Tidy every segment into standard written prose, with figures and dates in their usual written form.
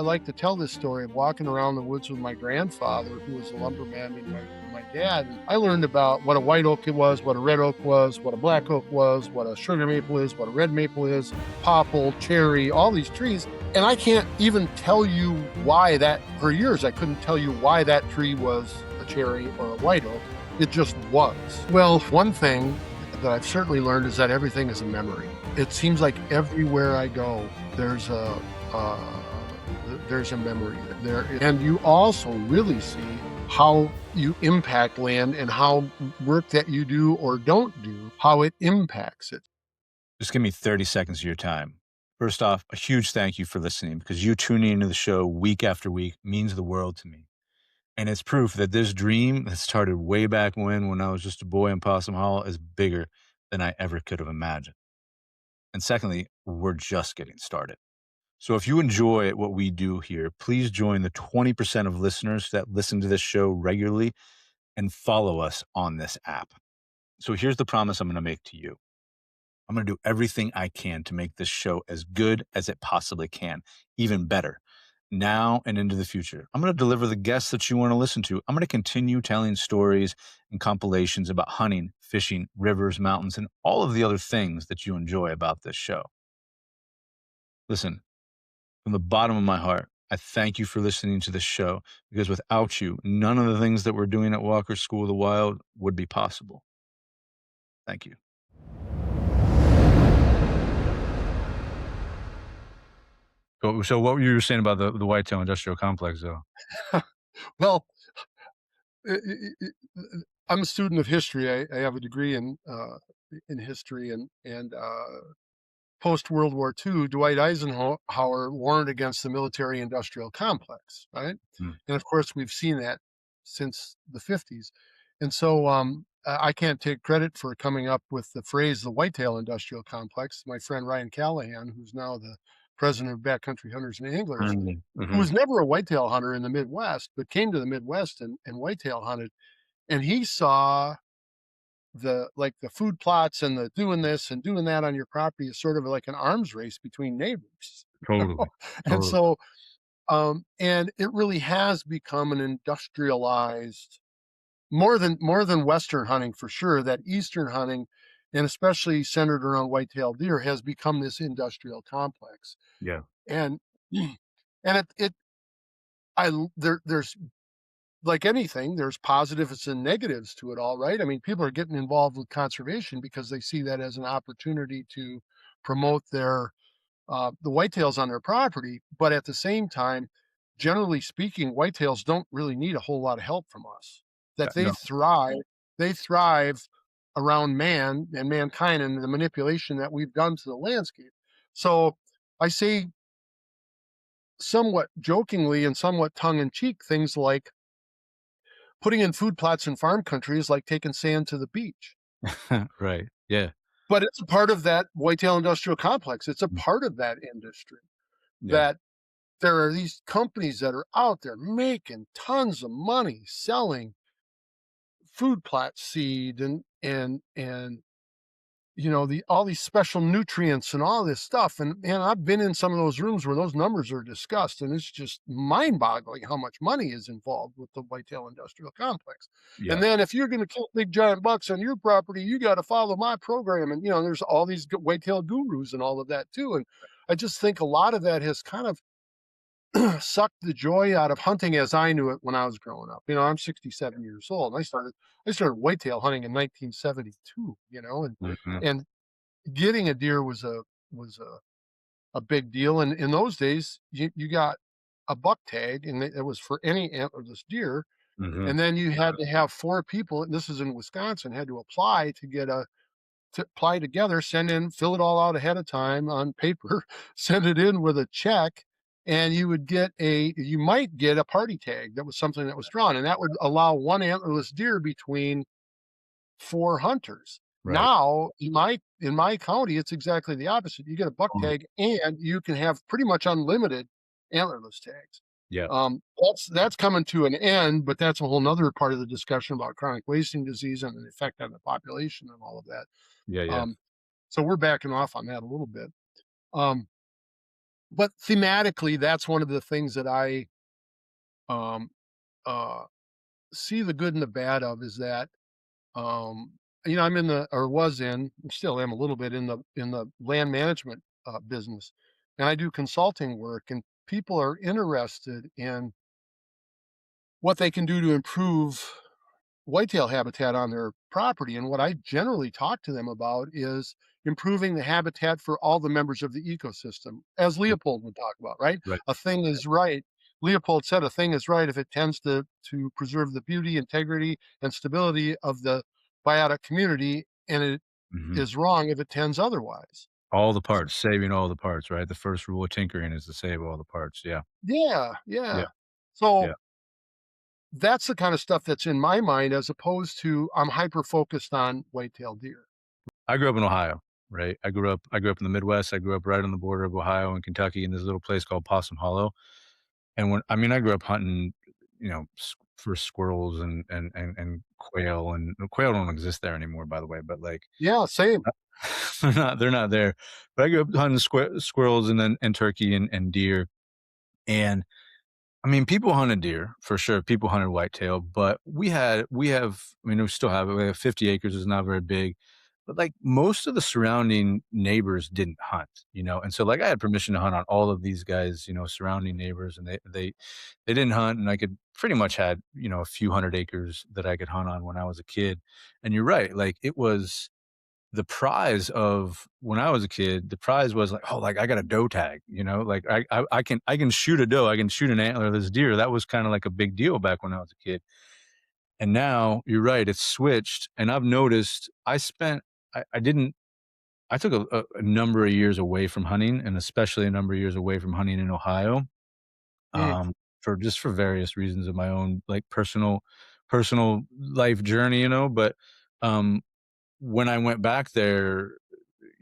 I like to tell this story of walking around the woods with my grandfather, who was a lumberman, and my dad. And I learned about what a white oak was, what a red oak was, what a black oak was, what a sugar maple is, what a red maple is, popple, cherry, all these trees. And I can't even tell you why that, for years, I couldn't tell you why that tree was a cherry or a white oak. It just was. Well, one thing that I've certainly learned is that everything is a memory. It seems like everywhere I go, there's a memory there. And you also really see how you impact land and how work that you do or don't do, how it impacts it. Just give me 30 seconds of your time. First off, a huge thank you for listening because you tuning into the show week after week means the world to me. And it's proof that this dream that started way back when I was just a boy in Possum Hollow is bigger than I ever could have imagined. And secondly, we're just getting started. So if you enjoy what we do here, please join the 20% of listeners that listen to this show regularly and follow us on this app. So here's the promise I'm going to make to you. I'm going to do everything I can to make this show as good as it possibly can, even better, now and into the future. I'm going to deliver the guests that you want to listen to. I'm going to continue telling stories and compilations about hunting, fishing, rivers, mountains, and all of the other things that you enjoy about this show. Listen, from the bottom of my heart, I thank you for listening to this show because without you, none of the things that we're doing at Walker School of the Wild would be possible. Thank you. So what were you saying about the Whitetail Industrial Complex, though? Well, i- i- i- I'm a student of history. I have a degree in history, and post World War II, Dwight Eisenhower warned against the military-industrial complex, right? Mm. And of course, we've seen that since the 50s. And so I can't take credit for coming up with the phrase the whitetail industrial complex. My friend Ryan Callahan, who's now the president of Backcountry Hunters and Anglers, Mhm, who mhm. was never a whitetail hunter in the Midwest, but came to the Midwest and whitetail hunted. And he saw the food plots and the doing this and doing that on your property is sort of like an arms race between neighbors. You know? Totally, And totally. so and it really has become an industrialized, more than Western hunting for sure, that Eastern hunting, and especially centered around white-tailed deer, has become this industrial complex. Yeah. And and it I l there's like anything, there's positives and negatives to it all, right? I mean, people are getting involved with conservation because they see that as an opportunity to promote the whitetails on their property. But at the same time, generally speaking, whitetails don't really need a whole lot of help from us. That No. they thrive around man and mankind and the manipulation that we've done to the landscape. So I say somewhat jokingly and somewhat tongue in cheek things like putting in food plots in farm country is like taking sand to the beach. Right. Yeah. But it's a part of that whitetail industrial complex. It's a Mm. part of that industry Yeah. that there are these companies that are out there making tons of money selling food plot seed and the all these special nutrients and all this stuff. And I've been in some of those rooms where those numbers are discussed, and it's just mind-boggling how much money is involved with the whitetail industrial complex. And Yeah. then if you're going to kill big giant bucks on your property, you got to follow my program. And there's all these whitetail gurus and all of that too. And I just think a lot of that has kind of sucked the joy out of hunting as I knew it when I was growing up. I'm 67 years old. I started whitetail hunting in 1972, and Mhm. and getting a deer was a big deal. And in those days, you got a buck tag, and it was for any antlerless deer. Mhm. And then you had to have four people, and this is in Wisconsin, had to apply to apply together, send in, fill it all out ahead of time on paper, send it in with a check, and you might get a party tag. That was something that was drawn, and that would allow one antlerless deer between four hunters. Right. Now, in my county, it's exactly the opposite. You get a buck Mhm. tag, and you can have pretty much unlimited antlerless tags. Yeah. That's coming to an end, but that's a whole nother part of the discussion about chronic wasting disease and the effect on the population and all of that. Yeah, yeah. Um, so we're backing off on that a little bit. Um, but thematically, that's one of the things that I, um, uh, see the good and the bad of is that, um, I'm in the or was in, still am a little bit in the land management, business, and I do consulting work, and people are interested in what they can do to improve whitetail habitat on their property. And what I generally talk to them about is improving the habitat for all the members of the ecosystem, as Leopold would talk about, right? Right. A thing is right. Leopold said a thing is right if it tends to preserve the beauty, integrity, and stability of the biotic community, and it Mhm. is wrong if it tends otherwise. All the S- parts, saving all the parts, right? The first rule of tinkering is to save all the parts. Yeah. Yeah, Yeah. yeah. So Yeah. that's the kind of stuff that's in my mind as opposed to I'm hyper focused on whitetail deer. I grew up in Ohio, right? I grew up in the Midwest. I grew up right on the border of Ohio and Kentucky in this little place called Possum Hollow. And I grew up hunting, for squirrels and quail, and quail don't exist there anymore, by the way, but like Yeah, same. they're not there. But I grew up hunting squirrels and turkey and deer. And people hunted deer for sure. People hunted whitetail, but we still have it. We have 50 acres. It's not very big, but like most of the surrounding neighbors didn't hunt, and so like I had permission to hunt on all of these guys, surrounding neighbors, and they didn't hunt, and I could pretty much had a few hundred acres that I could hunt on when I was a kid. And you're right, like it was the prize of when I was a kid, the prize was like, oh, like I got a doe tag, like I can shoot a doe, I can shoot an antlerless deer. That was kind of like a big deal back when I was a kid. And now you're right, it's switched. And I've noticed I didn't I took a number of years away from hunting, and especially a number of years away from hunting in Ohio, Mm. um, for various reasons of my own like personal life journey, but um when I went back there,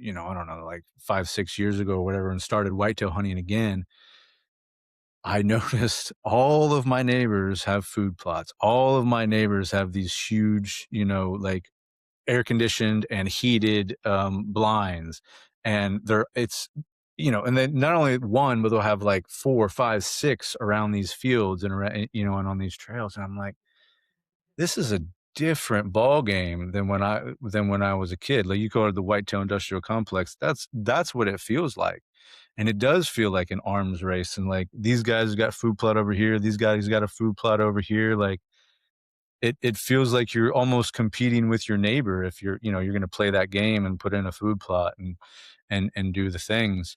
I don't know, like 5, 6 years ago or whatever, and started whitetail hunting again, I noticed all of my neighbors have food plots. All of my neighbors have these huge, like air conditioned and heated blinds. And and then not only one, but they'll have like 4, 5, 6 around these fields and on these trails. And I'm like, this is a different ball game than when I was a kid. Like, you go to the Whitetail Industrial Complex, that's what it feels like, and it does feel like an arms race, and, like, these guys got food plot over here, these guys got a food plot over here, like, it feels like you're almost competing with your neighbor if you're gonna play that game and put in a food plot and do the things,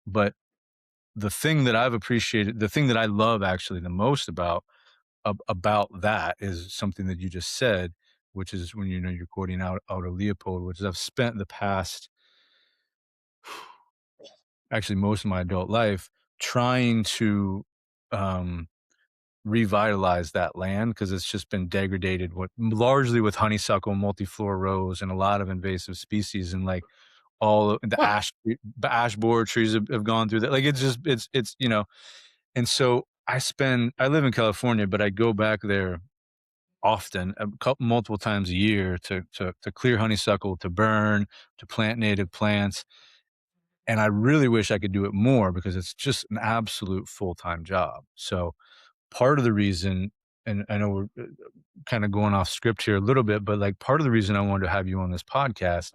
but the thing that I love actually the most about that is something that you just said, which is when you're quoting out of Leopold, which is I've spent the past actually most of my adult life trying to um, revitalize that land because it's just been degraded largely with honeysuckle, multiflora rose, and a lot of invasive species, and like all of Huh. the ash borer trees have gone through that. Like it's just it's and so I live in California, but I go back there often, multiple times a year to clear honeysuckle, to burn, to plant native plants, and I really wish I could do it more because it's just an absolute full-time job. So, part of the reason, and I know we're, kinda going off script here a little bit, but, like, part of the reason I wanted to have you on this podcast,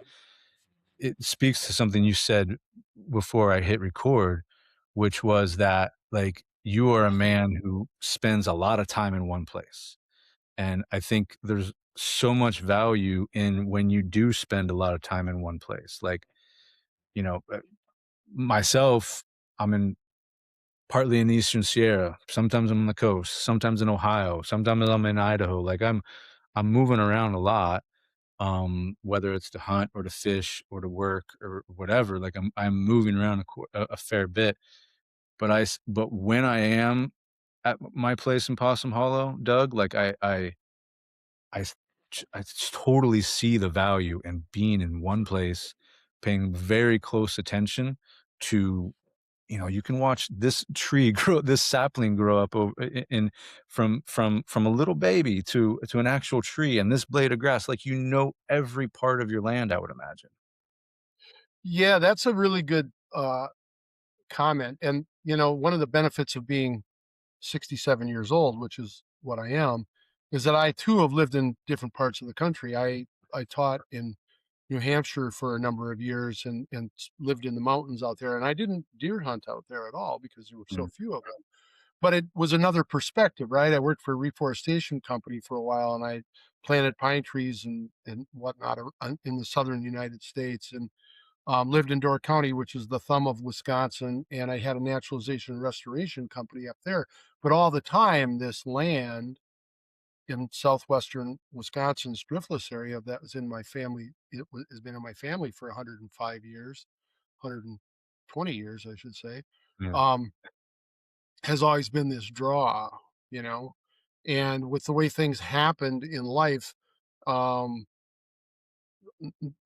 it speaks to something you said before I hit record, which was that, like, you are a man who spends a lot of time in one place. And I think there's so much value in when you do spend a lot of time in one place. Like, you know, uh, myself, I'm in partly in the Eastern Sierra. Sometimes I'm on the coast, sometimes in Ohio, sometimes I'm in Idaho. Like I'm moving around a lot, whether it's to hunt or to fish or to work or whatever. Like I'm moving around a fair bit. But when I am at my place in Possum Hollow, Doug, like I s I just totally see the value in being in one place, paying very close attention to, you can watch this tree grow, this sapling grow up over in from a little baby to an actual tree, and this blade of grass, like, every part of your land, I would imagine. Yeah, that's a really good, comment. And, one of the benefits of being 67 years old, which is what I am, is that I too have lived in different parts of the country. I taught in New Hampshire for a number of years and lived in the mountains out there. And I didn't deer hunt out there at all because there were so Mm, few of them. But it was another perspective, right? I worked for a reforestation company for a while, and I planted pine trees and whatnot in the southern United States, and lived in Door County, which is the thumb of Wisconsin, and I had a naturalization and restoration company up there. But all the time, this land in southwestern Wisconsin's driftless area that was in my family, has been in my family for 105 years, 120 years, I should say, yeah. um, has always been this draw, you know. And with the way things happened in life, um,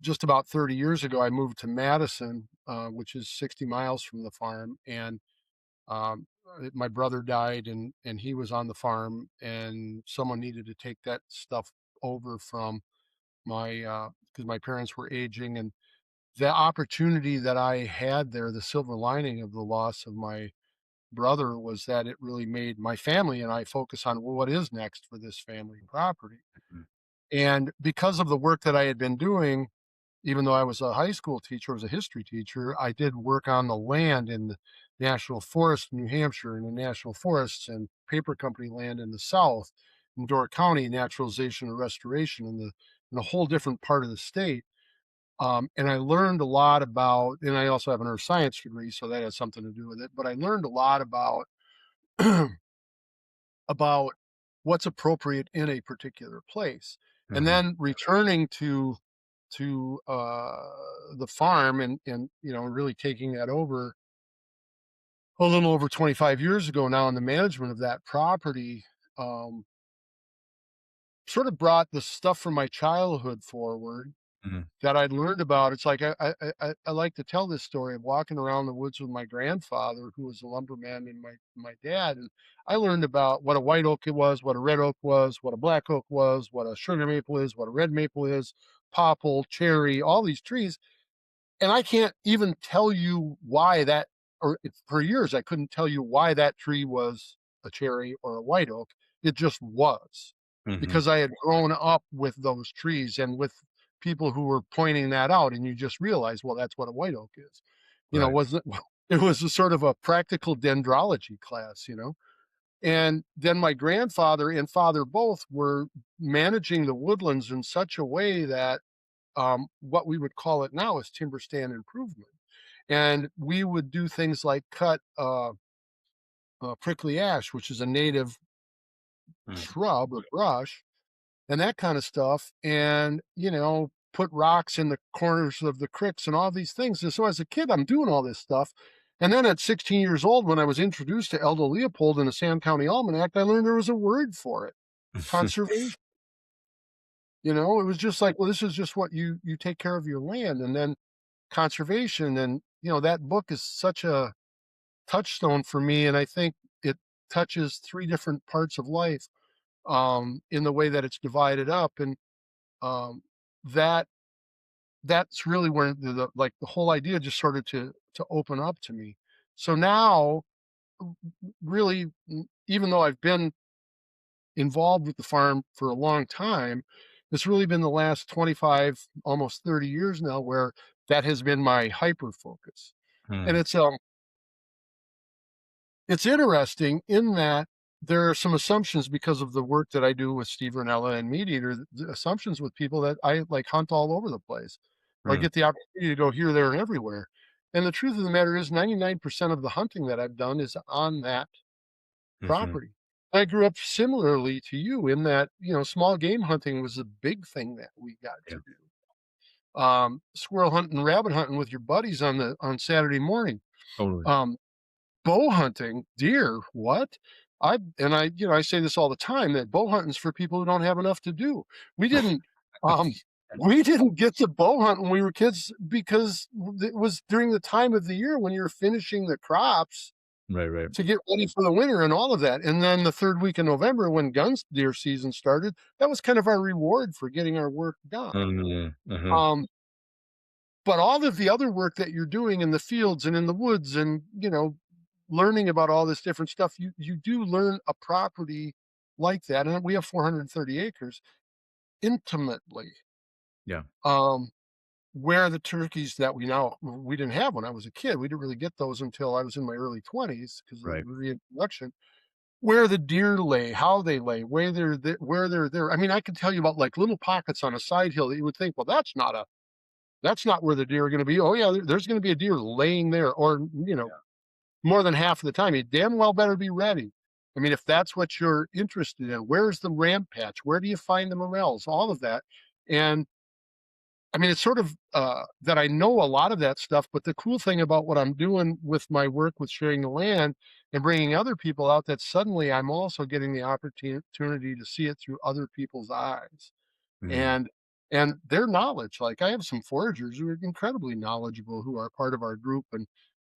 just about 30 years ago, I moved to Madison, which is 60 miles from the farm, and my brother died, and he was on the farm, and someone needed to take that stuff over from my because my parents were aging, and the opportunity that I had there, the silver lining of the loss of my brother was that it really made my family and I focus on, well, what is next for this family property. Mm, And because of the work that I had been doing, even though I was a high school teacher, I was a history teacher, I did work on the land in the national forest in New Hampshire and the national forests and paper company land in the south, in Door County, naturalization and restoration in a whole different part of the state. And I learned a lot about, and I also have an earth science degree, so that has something to do with it. But I learned a lot about about what's appropriate in a particular place, and mhm, then returning to the farm and really taking that over a little over 25 years ago now, and the management of that property um, sort of brought the stuff from my childhood forward mhm, that I'd learned about. It's like I like to tell this story of walking around the woods with my grandfather, who was a lumberman, and my dad, and I learned about what a white oak it was, what a red oak was, what a black oak was, what a sugar maple is, what a red maple is, popple, cherry, all these trees. And I can't even tell you why that, or for years I couldn't tell you why that tree was a cherry or a white oak. It just was, mhm, because I had grown up with those trees and with people who were pointing that out, and you just realize, well, that's what a white oak is. right. Wasn't it was a sort of a practical dendrology class. And then my grandfather and father both were managing the woodlands in such a way that what we would call it now is timber stand improvement. And we would do things like cut prickly ash, which is a native Mm, shrub or brush, and that kind of stuff. And, put rocks in the corners of the cricks and all these things. And so as a kid, I'm doing all this stuff. And then at 16 years old, when I was introduced to Elder Leopold in the Sam County Almanac, I learned there was a word for it: conservation. It was just like, well, this is just what you take care of your land. And then conservation, and that book is such a touchstone for me, and I think it touches three different parts of life in the way that it's divided up. And um, that that's really where like the whole idea just started to open up to me. So now, really, even though I've been involved with the farm for a long time, it's really been the last 25, almost 30 years now, where that has been my hyper focus. And mm, it's interesting in that there are some assumptions because of the work that I do with Steve Ranella and Meat Eater, the assumptions with people that I like hunt all over the place, or I mm, get the opportunity to go here, there, and everywhere. And the truth of the matter is 99% of the hunting that I've done is on that mhm, property. I grew up similarly to you in that, small game hunting was a big thing that we got yeah, to do. Squirrel hunting, rabbit hunting with your buddies on Saturday morning. totally. Um, Bow hunting, deer, what? I say this all the time, that bow hunting's for people who don't have enough to do. We didn't, um, we didn't get to bow hunt when we were kids because it was during the time of the year when you're finishing the crops Right, right. to get ready for the winter and all of that. And then the third week in November, when deer season started, that was kind of our reward for getting our work done. Mhm, mhm, Um, but all of the other work that you're doing in the fields and in the woods and, learning about all this different stuff, you do learn a property like that, and we have 430 acres intimately. Yeah. Um, where the turkeys that we didn't have when I was a kid, we didn't really get those until I was in my early 20s because of the Right. reintroduction. Where the deer lay, how they lay, where they're there. I mean, I can tell you about like little pockets on a side hill that you would think, well, that's not where the deer are going to be. Oh yeah, there's going to be a deer laying there, or Yeah. more than half of the time, you damn well better be ready. I mean, if that's what you're interested in, where's the ramp patch? Where do you find the morels? All of that, and I mean, it's sort of that I know a lot of that stuff. But the cool thing about what I'm doing with my work with sharing the land and bringing other people out, that suddenly I'm also getting the opportunity to see it through other people's eyes Mhm. and their knowledge. Like I have some foragers who are incredibly knowledgeable who are part of our group, and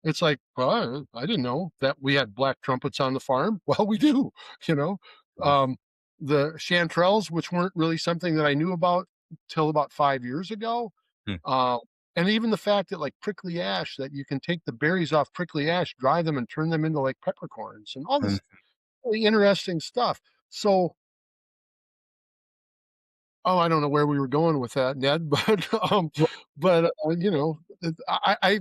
it's like, "Well, I didn't know that we had black trumpets on the farm." Well, we do, you know? Mhm. Um, the chanterelles, which weren't really something that I knew about till about 5 years ago, Hmm. uh, and even the fact that, like, prickly ash, that you can take the berries off prickly ash, dry them, and turn them into, like, peppercorns and all Mm. this really interesting stuff. So oh, I don't know where we were going with that, Ned, Well, I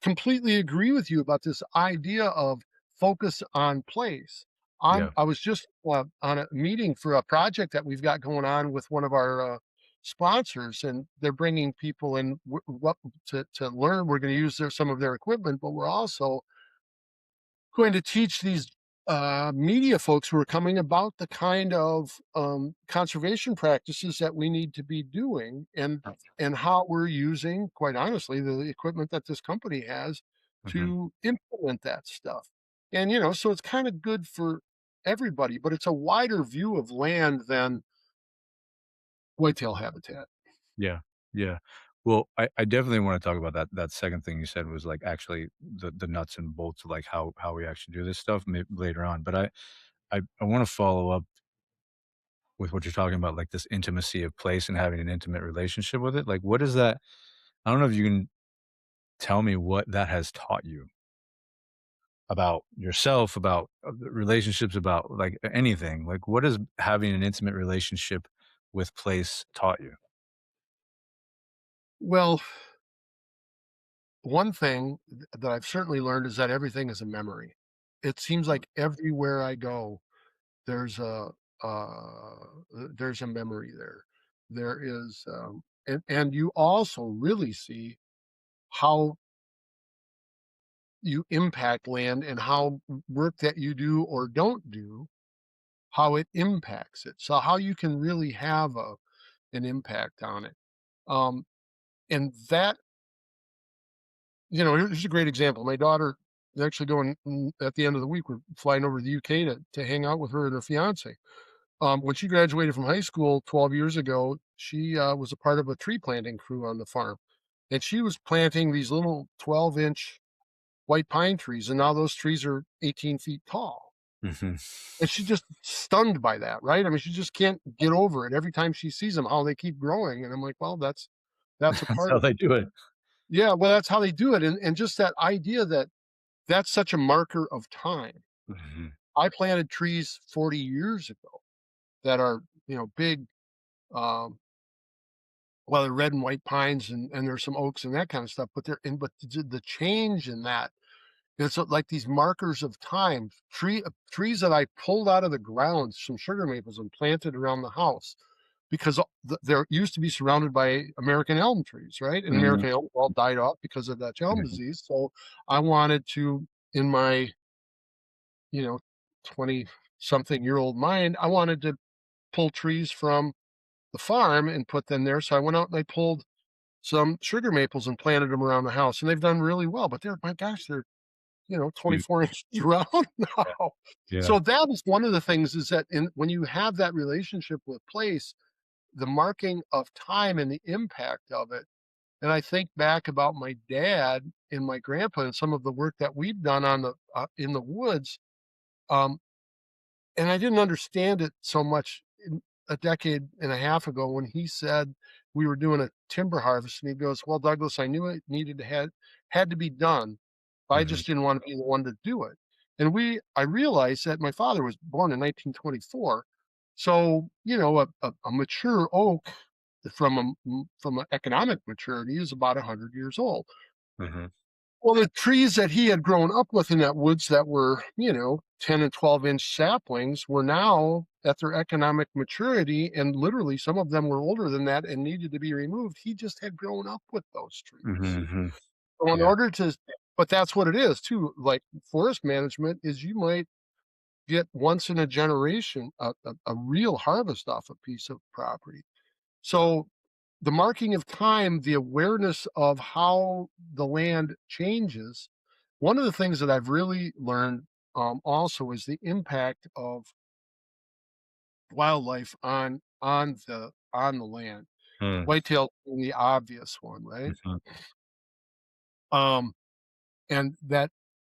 completely agree with you about this idea of focus on place. yeah. I was just on a meeting for a project that we've got going on with one of our sponsors, and they're bringing people in what to learn. We're going to use some of their equipment, but we're also going to teach these media folks who are coming about the kind of conservation practices that we need to be doing, and how we're using, quite honestly, the equipment that this company has Mhm. to implement that stuff. And so it's kind of good for everybody, but it's a wider view of land than whitetail habitat. Yeah. Yeah. Well, I definitely wanna talk about that second thing you said was, like, actually the nuts and bolts of, like, how we actually do this stuff later on, but I wanna follow up with what you're talking about, like, this intimacy of place and having an intimate relationship with it, like, what is that? I don't know if you can tell me what that has taught you about yourself, about, the relationships, about, like, anything, like, what has having an intimate relationship with place taught you? Well, one thing that I've certainly learned is that everything is a memory. It seems like everywhere I go, there's there's a memory there. There is, and you also really see how you impact land and how work that you do or don't do, how it impacts it. So how you can really have an impact on it. Um, and that, here's a great example. My daughter is actually going at the end of the week. We're flying over to the UK to hang out with her and her fiance. When she graduated from high school 12 years ago, she was a part of a tree planting crew on the farm. And she was planting these little 12-inch white pine trees. And now those trees are 18 feet tall. Mhm. And she's just stunned by that, right? I mean, she just can't get over it every time she sees them, how they keep growing. And I'm like, well, that's a That's part how of they it. do it. Yeah, well, that's how they do it. And just that idea that that's such a marker of time. Mhm. I planted trees 40 years ago that are, big, um, well, they're red and white pines, and there's some oaks and that kind of stuff, but the change in that, it's like these markers of time. Trees that I pulled out of the ground, some sugar maples, and planted around the house because they're used to be surrounded by American elm trees, right? And Mhm. American elm all died off because of Dutch elm Mhm. disease. So I wanted to, in my, you know, 20 something year old mind, I wanted to pull trees from the farm and put them there. So I went out and I pulled some sugar maples and planted them around the house, and they've done really well. But my gosh, they're Dude, 24 inches around yeah. now. Yeah. So that is one of the things, is that when you have that relationship with place, the marking of time and the impact of it. And I think back about my dad and my grandpa and some of the work that we've done on the in the woods. Um, and I didn't understand it so much a decade and a half ago when he said we were doing a timber harvest, and he goes, "Well, Douglas, I knew it needed to had to be done. I Mhm. just didn't want to be the one to do it." And I realized that my father was born in 1924, so a mature oak from an economic maturity is about 100 years old. Mhm. Well, the trees that he had grown up with in that woods that were, 10 and 12-inch saplings were now at their economic maturity, and literally some of them were older than that and needed to be removed. He just had grown up with those Mhm. trees. Mhm. So in Yeah. order to but that's what it is too, like forest management is you might get once in a generation a real harvest off a piece of property. So the marking of time, the awareness of how the land changes. One of the things that I've really learned also is the impact of wildlife on the land. Mm. Whitetail being the obvious one, right? Mhm. Um, and that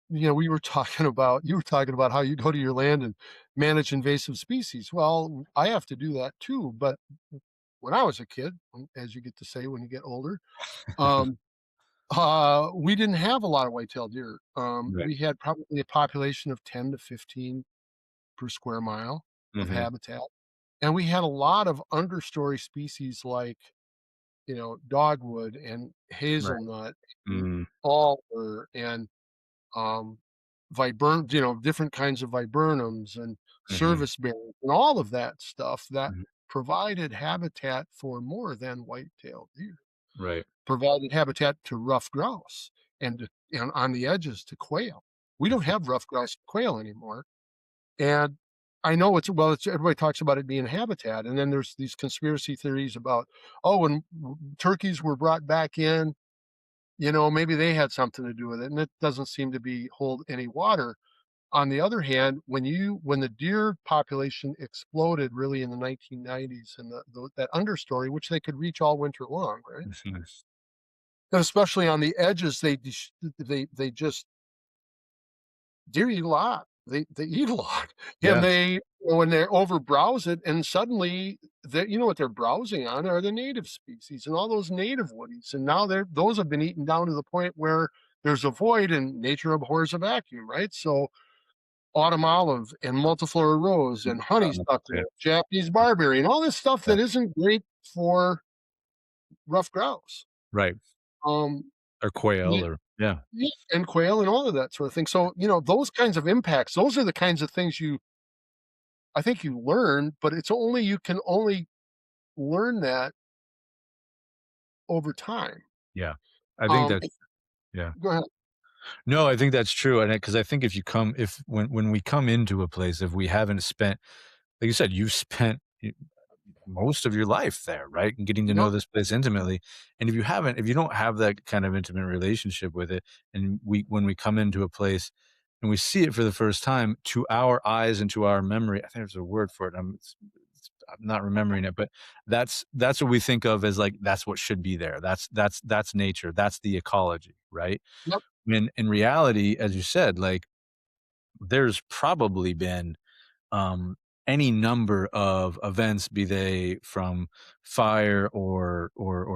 we were talking about you were talking about how you go to your land and manage invasive species. Well, I have to do that too, but when I was a kid, as you get to say when you get older, um, we didn't have a lot of white-tailed deer. Right. We had probably a population of 10 to 15 per square mile of Mhm. habitat, and we had a lot of understory species like, dogwood and Right. hazelnut and Mm. alder and, um, different kinds of viburnums and Mhm. service berries and all of that stuff that Mhm. provided habitat for more than white-tailed deer. Right. Provided habitat to ruffed grouse and on the edges to quail. We don't Mhm. have ruffed grouse and quail anymore, and I know it's everybody talks about it being habitat, and then there's these conspiracy theories about, oh, when turkeys were brought back in, maybe they had something to do with it, and it doesn't seem to be hold any water. On the other hand, when the deer population exploded really in the 1990s and that understory, which they could reach all winter long, right? Mhm. And especially on the edges, they just deer eat a lot. They eat a lot, and Yeah. when they over browse it, and suddenly what they're browsing on are the native species and all those native woodies, and now those have been eaten down to the point where there's a void, and nature abhors a vacuum, right? So autumn olive and multiflora rose and honeysuckle, Japanese barberry, and all this stuff Yeah. that isn't great for rough grouse. Right. Um, Or quail or yeah. Yeah, and quail and all of that sort of thing. So, those kinds of impacts, those are the kinds of things I think you learn, but you can only learn that over time. Yeah. I think Um, that's if yeah. Go ahead. No, I think that's true, and because I think if when we come into a place, if we haven't spent like you said, you've spent most of your life there, right? And getting to know Yep, this place intimately. And if you don't have that kind of intimate relationship with it, and when we come into a place and we see it for the first time, to our eyes and to our memory, I think there's a word for it. I'm not remembering it, but that's what we think of as like that's what should be there. That's nature. That's the ecology, right? yep, When in reality, as you said, like there's probably been um, any number of events, be they from fire or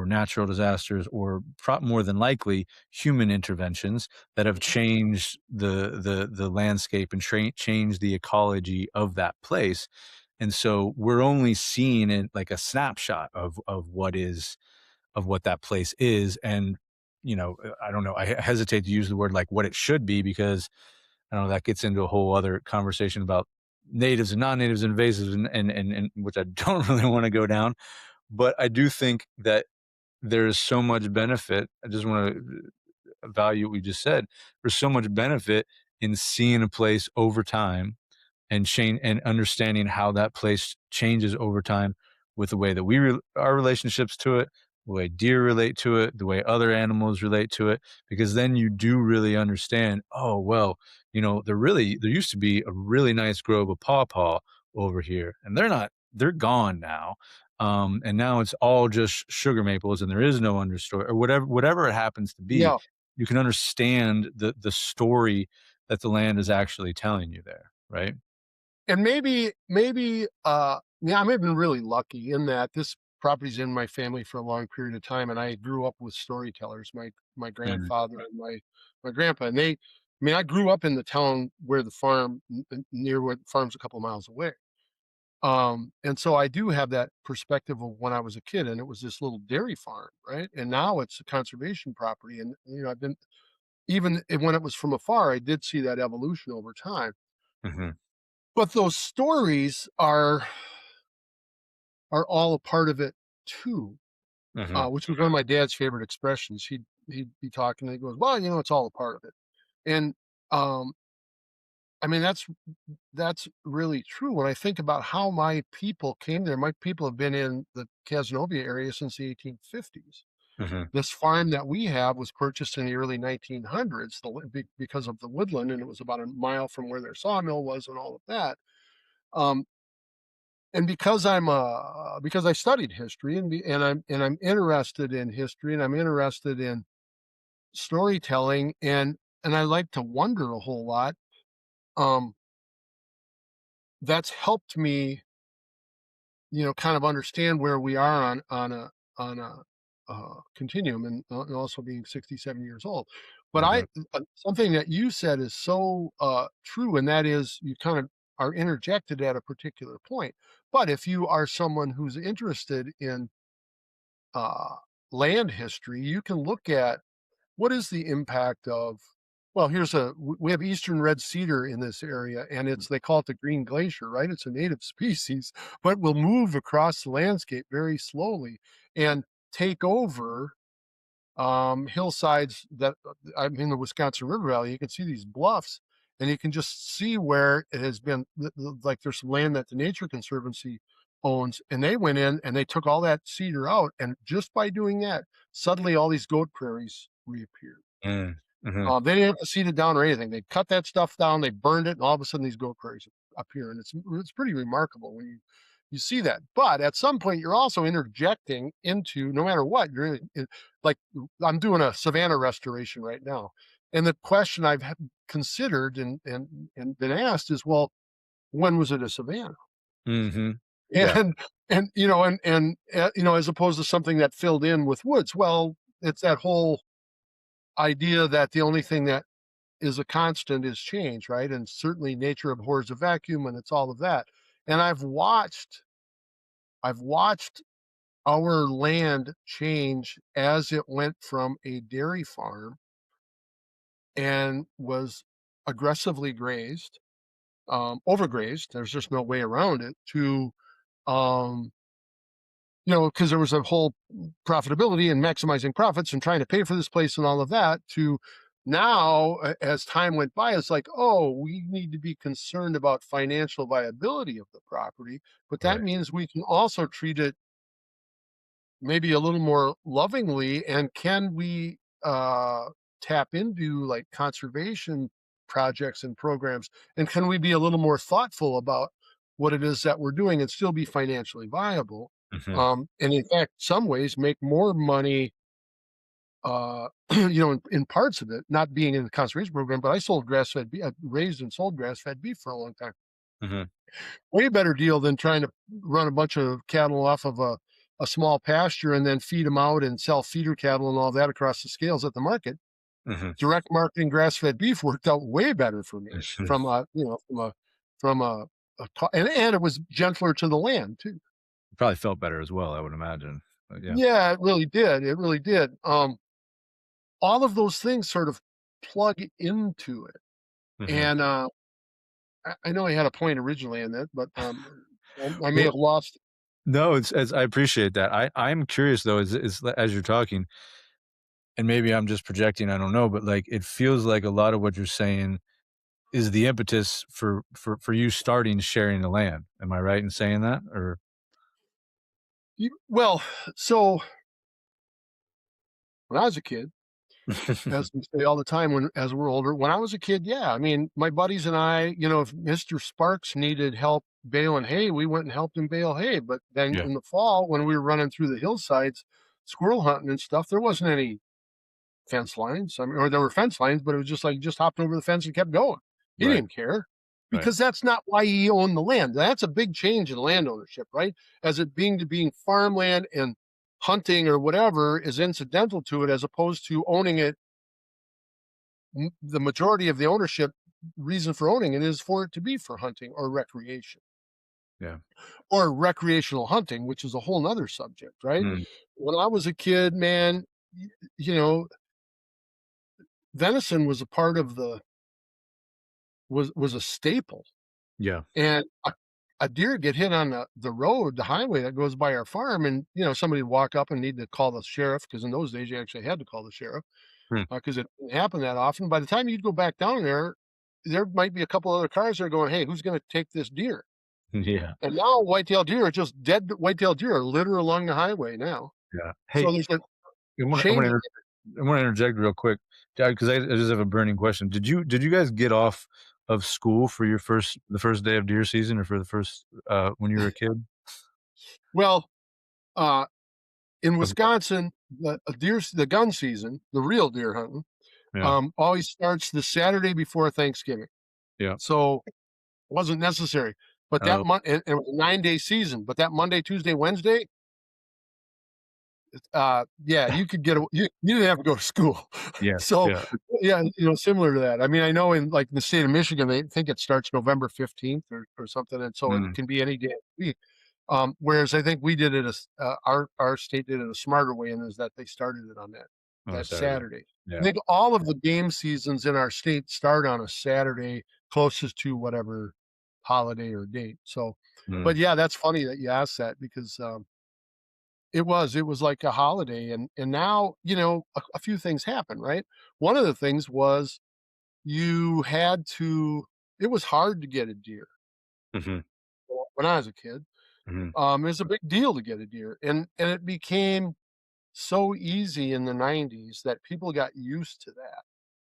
natural disasters, or more than likely human interventions that have changed the landscape and changed the ecology of that place. And so we're only seeing it like a snapshot of what that place is. And I don't know. I hesitate to use the word like what it should be because I don't know, that gets into a whole other conversation about natives and non-natives, invasives, and which I don't really want to go down. But I do think that there's so much benefit. I just want to value what we just said. There's so much benefit in seeing a place over time and change and understanding how that place changes over time with the way that our relationships to it, the way deer relate to it, the way other animals relate to it, because then you do really understand, oh, well, there used to be a really nice grove of pawpaw over here, and they're gone now. And now it's all just sugar maples and there is no understory or whatever it happens to be. yeah. You can understand the story that the land is actually telling you there, right? And maybe Yeah, I've been really lucky in that this property's in my family for a long period of time, and I grew up with storytellers, my Mhm, grandfather and my grandpa, and they I mean, I grew up in the town where the farm near where the farm's a couple miles away. And so I do have that perspective of when I was a kid, and it was this little dairy farm, right? And now it's a conservation property, and I've been when it was from afar, I did see that evolution over time. mhm, But those stories are all a part of it too, mhm, which was one of my dad's favorite expressions. He'd be talking and he goes, "Well, it's all a part of it." And um, I mean, that's really true. When I think about how my people came there, my people have been in the Casanova area since the 1850s. mhm, This farm that we have was purchased in the early 1900s because of the woodland, and it was about a mile from where their sawmill was and all of that. Um, and because I studied history and I'm interested in history and I'm interested in storytelling and I like to wonder a whole lot. Um, that's helped me, kind of understand where we are on a continuum, and also being 67 years old. But mhm, something that you said is so true, and that is you kind of are interjected at a particular point. But if you are someone who's interested in uh, land history, you can look at what is the impact of. Well, we have eastern red cedar in this area, and they call it the Green Glacier, right? It's a native species, but will move across the landscape very slowly and take over hillsides that I'm in the Wisconsin River Valley. You can see these bluffs, and you can just see where it has been. Like there's some land that the Nature Conservancy owns, and they went in and they took all that cedar out, and just by doing that, suddenly all these goat prairies reappeared. mm, mhm, They didn't have to seed it down or anything. They cut that stuff down, they burned it, and all of a sudden these goat prairies appear, and it's pretty remarkable when you see that. But at some point, you're also interjecting into no matter what like I'm doing a savanna restoration right now, and the question considered and been asked is, well, when was it a savanna? mhm. Yeah. And as opposed to something that filled in with woods. Well, it's that whole idea that the only thing that is a constant is change, right? And certainly nature abhors a vacuum and it's all of that. And I've watched our land change as it went from a dairy farm and was aggressively grazed, overgrazed. There's just no way around it to, um, because there was a whole profitability and maximizing profits and trying to pay for this place and all of that to now, as time went by, it's like, oh, we need to be concerned about financial viability of the property, but that Right. means we can also treat it maybe a little more lovingly. And can we tap into like conservation projects and programs, and can we be a little more thoughtful about what it is that we're doing and still be financially viable, Mhm, and in fact some ways make more money, in parts of it, not being in the conservation program. But I sold grass-fed beef, raised and sold grass-fed beef for a long time. mhm, Way better deal than trying to run a bunch of cattle off of a small pasture and then feed them out and sell feeder cattle and all that across the scales at the market. mhm, Direct marketing grass-fed beef worked out way better for me mhm. from and it was gentler to the land too. Probably felt better as well, I would imagine, but yeah. Yeah, it really did. It really did. All of those things sort of plug into it. Mhm. And I know I had a point originally in that, but I may Well, have lost. no, it's I appreciate that. I'm curious though, as you're talking, and maybe I'm just projecting, I don't know, but, like, it feels like a lot of what you're saying is the impetus for you starting sharing the land. Am I right in saying that? Or Well, so when I was a kid, as we say all the time, as we're older, when I was a kid, yeah, I mean, my buddies and I, if Mr. Sparks needed help baling hay, we went and helped him bale hay. But then Yeah, in the fall, when we were running through the hillsides, squirrel hunting and stuff, there wasn't any fence lines. I mean, or there were fence lines, but it was just like you just hopped over the fence and kept going. He right. didn't care. Right. because that's not why he owned the land. That's a big change in land ownership, right? As it being farmland, and hunting or whatever is incidental to it, as opposed to owning it. The majority of the ownership reason for owning it is for it to be for hunting or recreation, Yeah. or recreational hunting, which is a whole nother subject, right? Mm. When I was a kid, man, you know, venison was a part of was a staple. Yeah. And a deer get hit on the road, the highway that goes by our farm, and somebody would walk up and need to call the sheriff, because in those days you actually had to call the sheriff, Hmm. because it didn't happen that often. By the time you'd go back down there, there might be a couple other cars there going, "Hey, who's going to take this deer?" Yeah. And now white-tailed deer are just dead. White-tailed deer are littered along the highway now. Yeah. So Hey, there's a I change. want to interject real quick, Dad, because I just have a burning question. Did you guys get off of school for the first day of deer season, or for the first when you were a kid? Well, uh, in Okay. Wisconsin, the gun season, the real deer hunting, Yeah. always starts the Saturday before Thanksgiving. Yeah. So it wasn't necessary. But that Oh, month, it was a 9-day season. But that Monday, Tuesday, Wednesday, yeah, you could you didn't have to go to school. yeah. So Yeah. yeah, similar to that. I mean, I know in like the state of Michigan, they think it starts November 15th or something, and so it Mm. can be any day of the week. Whereas I think we did it our state did it a smarter way, and is that they started it on On a that Saturday. Saturday. I Yeah. think all of the game seasons in our state start on a Saturday, closest to whatever holiday or date. So, Mm. but yeah, that's funny that you asked that, because it was like a holiday, and now a few things happen, right? One of the things was you had to. It was hard to get a deer Mhm. when I was a kid. Mhm. It was a big deal to get a deer, and it became so easy in the '90s that people got used to that.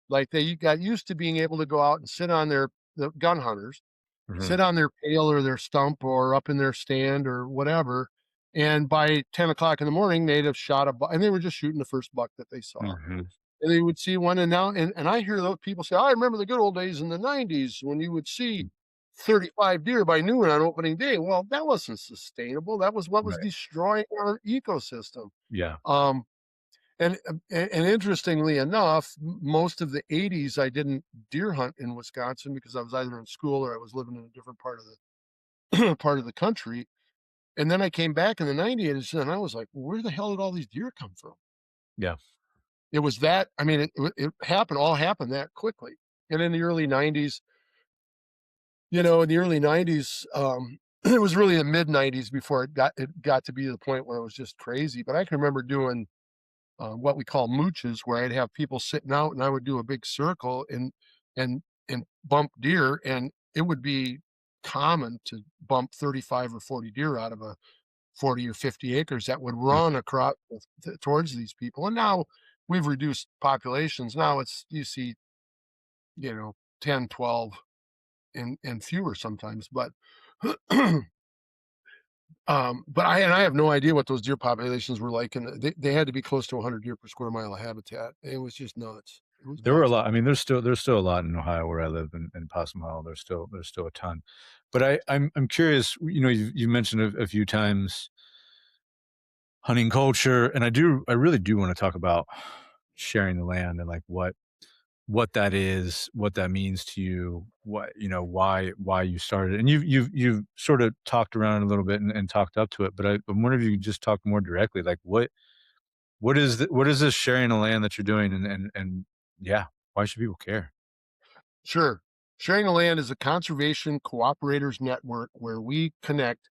Like, they got used to being able to go out and sit on the gun hunters, Mhm. sit on their pail or their stump or up in their stand or whatever, and by 10 o'clock in the morning, they'd have shot a buck, and they were just shooting the first buck that they saw. Mhm. And they would see one, and now and I hear those people say, "I remember the good old days in the '90s when you would see 35 deer by noon on opening day." Well, that wasn't sustainable. That was what was Right. destroying our ecosystem. Yeah. Um, and interestingly enough, most of the '80s, I didn't deer hunt in Wisconsin, because I was either in school or I was living in a different part of the part of the country. And then I came back in the '90s, and I was like, "Where the hell did all these deer come from?" Yeah. It was that. I mean, it happened that quickly. And in the early '90s, in the early '90s, it was really the mid '90s before it got to be the point where it was just crazy. But I can remember doing what we call mooches, where I'd have people sitting out, and I would do a big circle and and bump deer, and it would be common to bump 35 or 40 deer out of a 40 or 50 acres that would Mm. run across towards these people. And now we've reduced populations. Now you see, 10, 12, and fewer sometimes. But I have no idea what those deer populations were like, and they had to be close to 100 deer per square mile of habitat. It was just nuts. It was There were a nuts. lot. I mean, there's still a lot in Ohio where I live, in Possum Hollow. There's still a ton. But I'm curious, you mentioned a few times hunting culture, and I really do want to talk about sharing the land, and like what that is, what that means to you, why you started. And you've sort of talked around it a little bit, and talked up to it, but I'm wondering if you could just talk more directly, like what is this sharing the land that you're doing, and yeah, why should people care? Sure. Sharing the land is a conservation cooperators network where we connect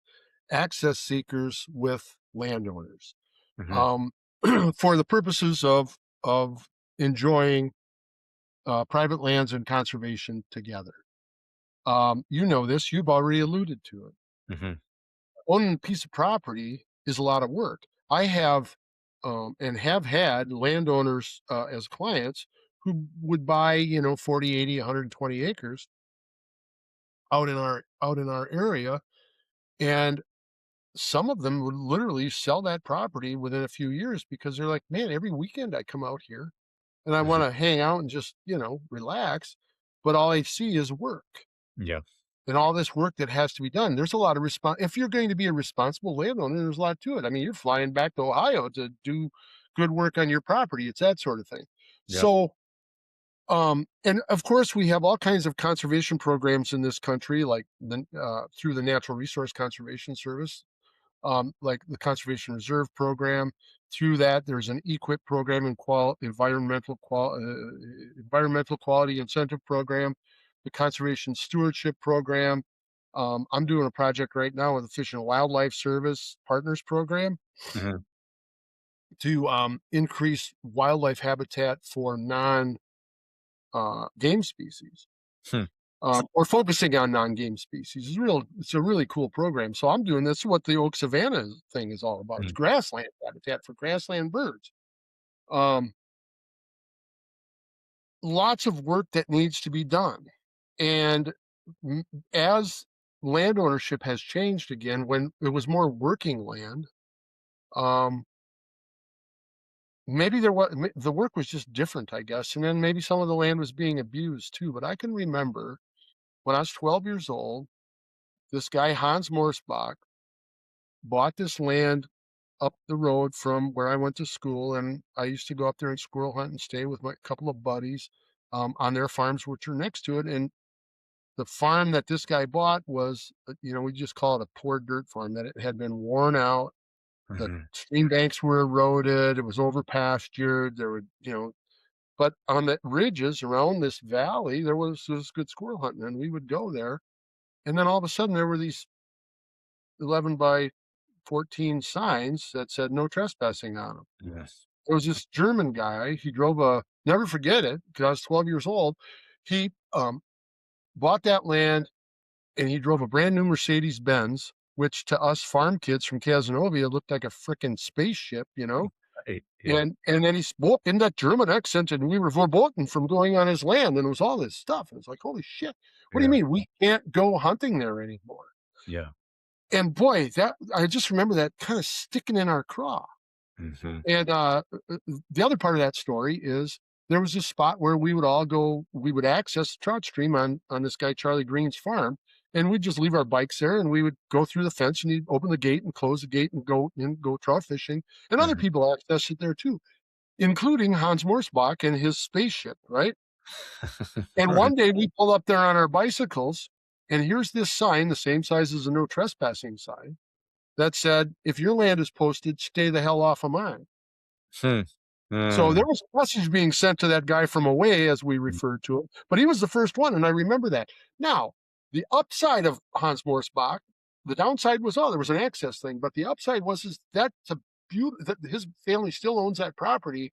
access seekers with landowners, Mhm. um, for the purposes of enjoying private lands and conservation together. You know this. You've already alluded to it. Mhm. Owning a piece of property is a lot of work. I have and have had landowners as clients who would buy 40, 80, 120 acres out in our area, and some of them would literally sell that property within a few years, because they're like, "Man, every weekend I come out here and I Mhm. want to hang out and just relax, but all I see is work." Yeah. and all this work that has to be done. There's a lot of if you're going to be a responsible landowner, there's a lot to it. I mean, you're flying back to Ohio to do good work on your property. It's that sort of thing. Yep. So, and of course, we have all kinds of conservation programs in this country, like through the Natural Resource Conservation Service, like the Conservation Reserve Program. Through that, there's an EQIP program and environmental quality incentive program, the Conservation Stewardship Program. I'm doing a project right now with the Fish and Wildlife Service Partners Program Mhm. to increase wildlife habitat for non game species. Hmm. Or focusing on non-game species. It's a really cool program. So I'm doing this. What the Oak Savanna thing is all about. It's Mhm. grassland habitat for grassland birds. Um, Lots of work that needs to be done. And as land ownership has changed again, when it was more working land, um, maybe the work was just different, I guess. And then maybe some of the land was being abused too. But I can remember when I was 12 years old, this guy, Hans Moritz Bach, bought this land up the road from where I went to school, and I used to go up there and squirrel hunt and stay with my couple of buddies on their farms, which are next to it. And the farm that this guy bought was, we just call it a poor dirt farm, that it had been worn out. The Mhm. stream banks were eroded. It was over pastured. There were, but on the ridges around this valley, there was good squirrel hunting, and we would go there. And then all of a sudden, there were these 11 by 14 signs that said no trespassing on them. Yes. There was this German guy. He drove never forget it, because I was 12 years old. He bought that land, and he drove a brand new Mercedes Benz, which to us farm kids from Casanova looked like a freaking spaceship, Right. Yeah. And then he spoke in that German accent, and we were verboten from going on his land, and it was all this stuff. And it's like, holy shit, what do you Yeah. mean we can't go hunting there anymore? Yeah. And boy, that I just remember that kind of sticking in our craw. Mhm. And the other part of that story is there was a spot where we would all go. We would access the trout stream on this guy Charlie Green's farm, and we'd just leave our bikes there, and we would go through the fence, and he'd open the gate and close the gate and go trout fishing. And other Mhm. people access it there too, including Hans Morsbach and his spaceship, right? And Right. one day we pull up there on our bicycles, and here's this sign, the same size as the no trespassing sign, that said, "If your land is posted, stay the hell off of mine." Hmm. So there Mm. was a message being sent to that guy from away, as we referred to him, but he was the first one, and I remember that. Now, the upside of Hans Morsbach, the downside was, there was an access thing, but the upside was that's a that his family still owns that property.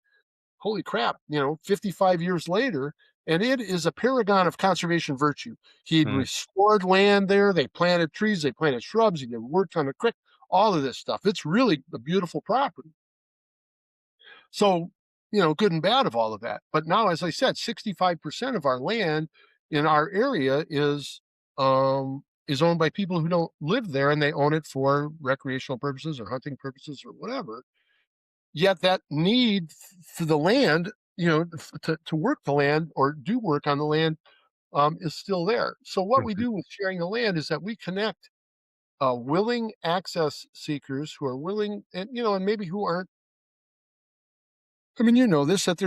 Holy crap, 55 years later, and it is a paragon of conservation virtue. He'd Mm. restored land there. They planted trees, they planted shrubs, he did worked on the creek, all of this stuff. It's really a beautiful property. So, good and bad of all of that. But now, as I said, 65% of our land in our area is owned by people who don't live there, and they own it for recreational purposes or hunting purposes or whatever. Yet that need for the land, to work the land or do work on the land, is still there. So what we Mhm. do with sharing the land is that we connect willing access seekers who are willing, and maybe who aren't. I mean, this, that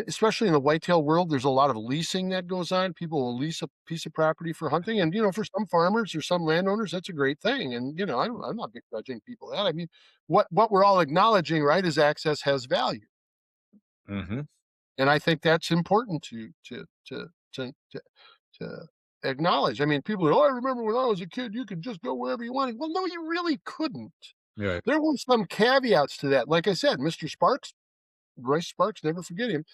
especially in the whitetail world, there's a lot of leasing that goes on. People will lease a piece of property for hunting. And, for some farmers or some landowners, that's a great thing. And, I'm not begrudging people that. I mean, what we're all acknowledging, right, is access has value. Mhm. And I think that's important to acknowledge. I mean, people go, "Oh, I remember when I was a kid, you could just go wherever you wanted." Well, no, you really couldn't. Right. There were some caveats to that. Like I said, Mr. Sparks, Royce Sparks, never forget him.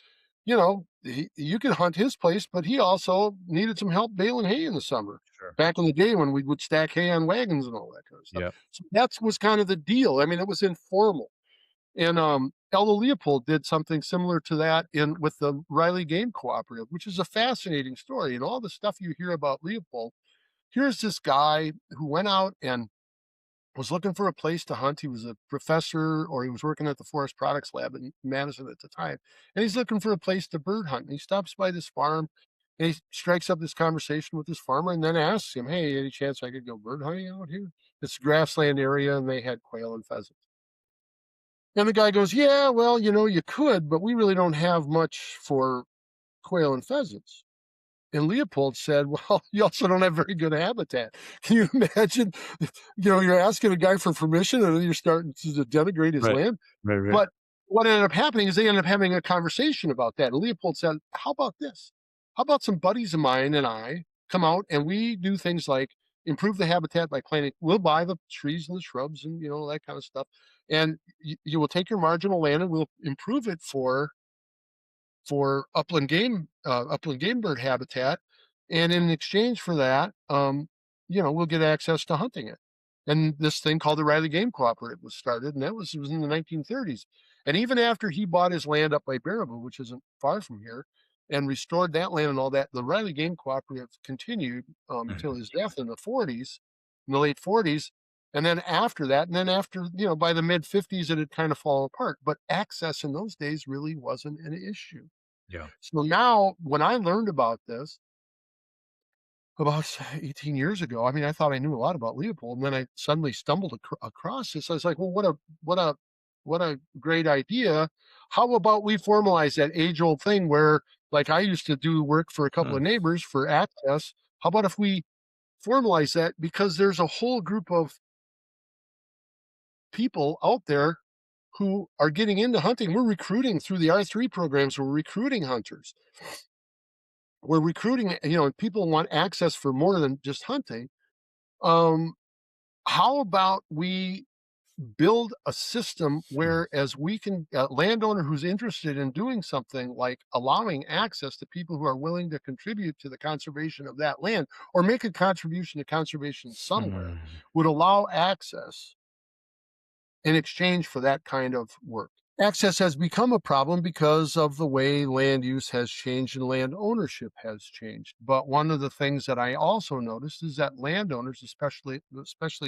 You could hunt his place, but he also needed some help baling hay in the summer. Sure. Back in the day when we would stack hay on wagons and all that kind of stuff. Yep. So that was kind of the deal. I mean, it was informal. And Elda Leopold did something similar to that in with the Riley Game Cooperative, which is a fascinating story. And all the stuff you hear about Leopold, here's this guy who went out and was looking for a place to hunt. He was a professor, or he was working at the Forest Products Lab in Madison at the time. And he's looking for a place to bird hunt. And he stops by this farm, And he strikes up this conversation with this farmer and then asks him, "Hey, any chance I could go bird hunting out here?" It's a grassland area and they had quail and pheasants. And the guy goes, "Yeah, well, you could, but we really don't have much for quail and pheasants." And Leopold said, "Well, you also don't have very good habitat." Can you imagine? You're asking a guy for permission and then you're starting to denigrate his Right. land. Right. Right. But what ended up happening is they ended up having a conversation about that. And Leopold said, "How about this? How about some buddies of mine and I come out and we do things like improve the habitat by planting? We'll buy the trees and the shrubs and that kind of stuff. And you will take your marginal land and we'll improve it for upland game bird habitat, and in exchange for that, we'll get access to hunting it." And this thing called the Riley Game Cooperative was started, and it was in the 1930s. And even after he bought his land up by Baraboo, which isn't far from here, and restored that land and all that, the Riley Game Cooperative continued till Mhm. his death in the 40s, in the late 40s. And then after that, and then after, by the mid 50s, it had kind of fallen apart. But access in those days really wasn't an issue. Yeah. So now when I learned about this about 18 years ago, I mean, I thought I knew a lot about Leopold, and then I suddenly stumbled across this. I was like, well, what a great idea. How about we formalize that age-old thing where, like, I used to do work for a couple Hmm. of neighbors for access. How about if we formalize that? Because there's a whole group of people out there who are getting into hunting. We're recruiting through the R3 programs. We're recruiting hunters. We're recruiting, and people want access for more than just hunting. Um, how about we build a system Hmm. where, as we can, a landowner who's interested in doing something like allowing access to people who are willing to contribute to the conservation of that land or make a contribution to conservation somewhere, Hmm. would allow access in exchange for that kind of work. Access has become a problem because of the way land use has changed and land ownership has changed. But one of the things that I also noticed is that landowners, especially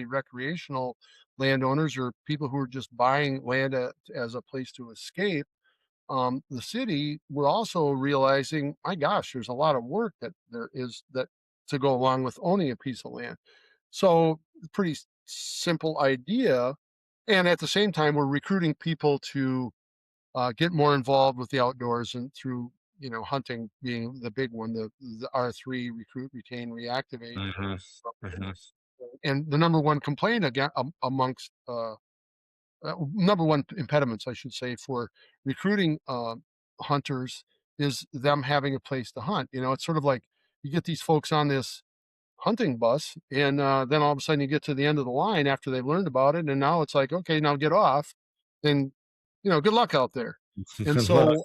recreational landowners or people who are just buying land as a place to escape the city, were also realizing, my gosh, there's a lot of work that there is that to go along with owning a piece of land. So, pretty simple idea. And at the same time, we're recruiting people to get more involved with the outdoors and through hunting being the big one, the R3 recruit, retain, reactivate. Hmm. Hmm. And the number one complaint again amongst number one impediments, I should say, for recruiting hunters is them having a place to hunt. It's sort of like you get these folks on this hunting bus, and then all of a sudden you get to the end of the line after they've learned about it, and now it's like, okay, now get off, and good luck out there. And Good luck. so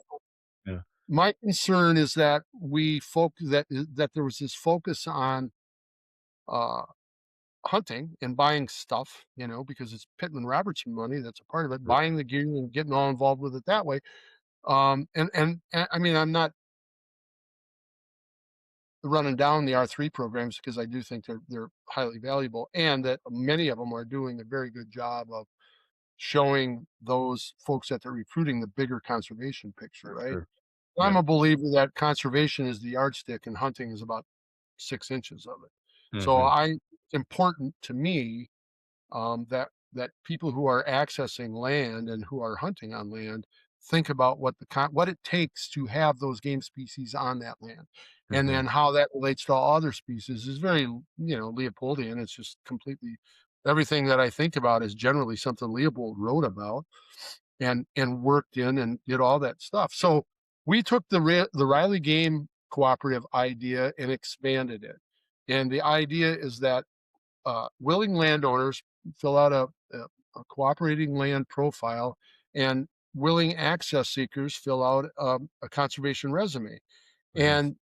Yeah. my concern is that that there was this focus on uh, hunting and buying stuff, because it's Pittman Robertson money that's a part of it, Sure. buying the gear and getting all involved with it that way. And I mean, I'm not running down the R3 programs because I do think they're highly valuable, and that many of them are doing a very good job of showing those folks that they're recruiting the bigger conservation picture, right? Sure. I'm Yeah. a believer that conservation is the yardstick and hunting is about 6 inches of it. So Hmm. it's important to me that people who are accessing land and who are hunting on land think about what it takes to have those game species on that land, and Hmm. then how that relates to all other species is very Leopoldian. It's just completely everything that I think about is generally something Leopold wrote about and worked in and did all that stuff. So we took the Riley Game Cooperative idea and expanded it. And the idea is that willing landowners fill out a cooperating land profile, and willing access seekers fill out a conservation resume. Hmm. And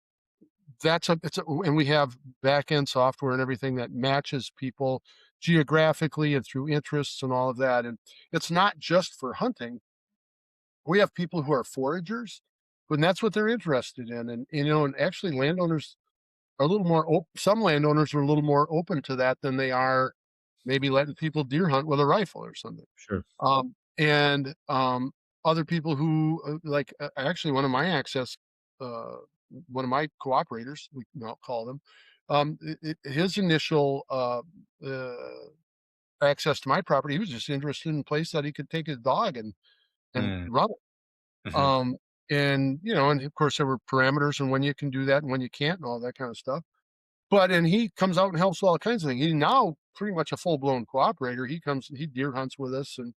and we have back end software and everything that matches people geographically and through interests and all of that. And it's not just for hunting. We have people who are foragers, and that's what they're interested in. And and actually landowners are a little more some landowners are a little more open to that than they are maybe letting people deer hunt with a rifle or something. Sure. And other people who actually one of my access one of my cooperators, we now call them, his initial access to my property, he was just interested in a place that he could take his dog and Mm. run it. Mhm. Um, and and of course there were parameters and when you can do that and when you can't and all that kind of stuff. And he comes out and helps with all kinds of things. He's now pretty much a full blown cooperator. He deer hunts with us and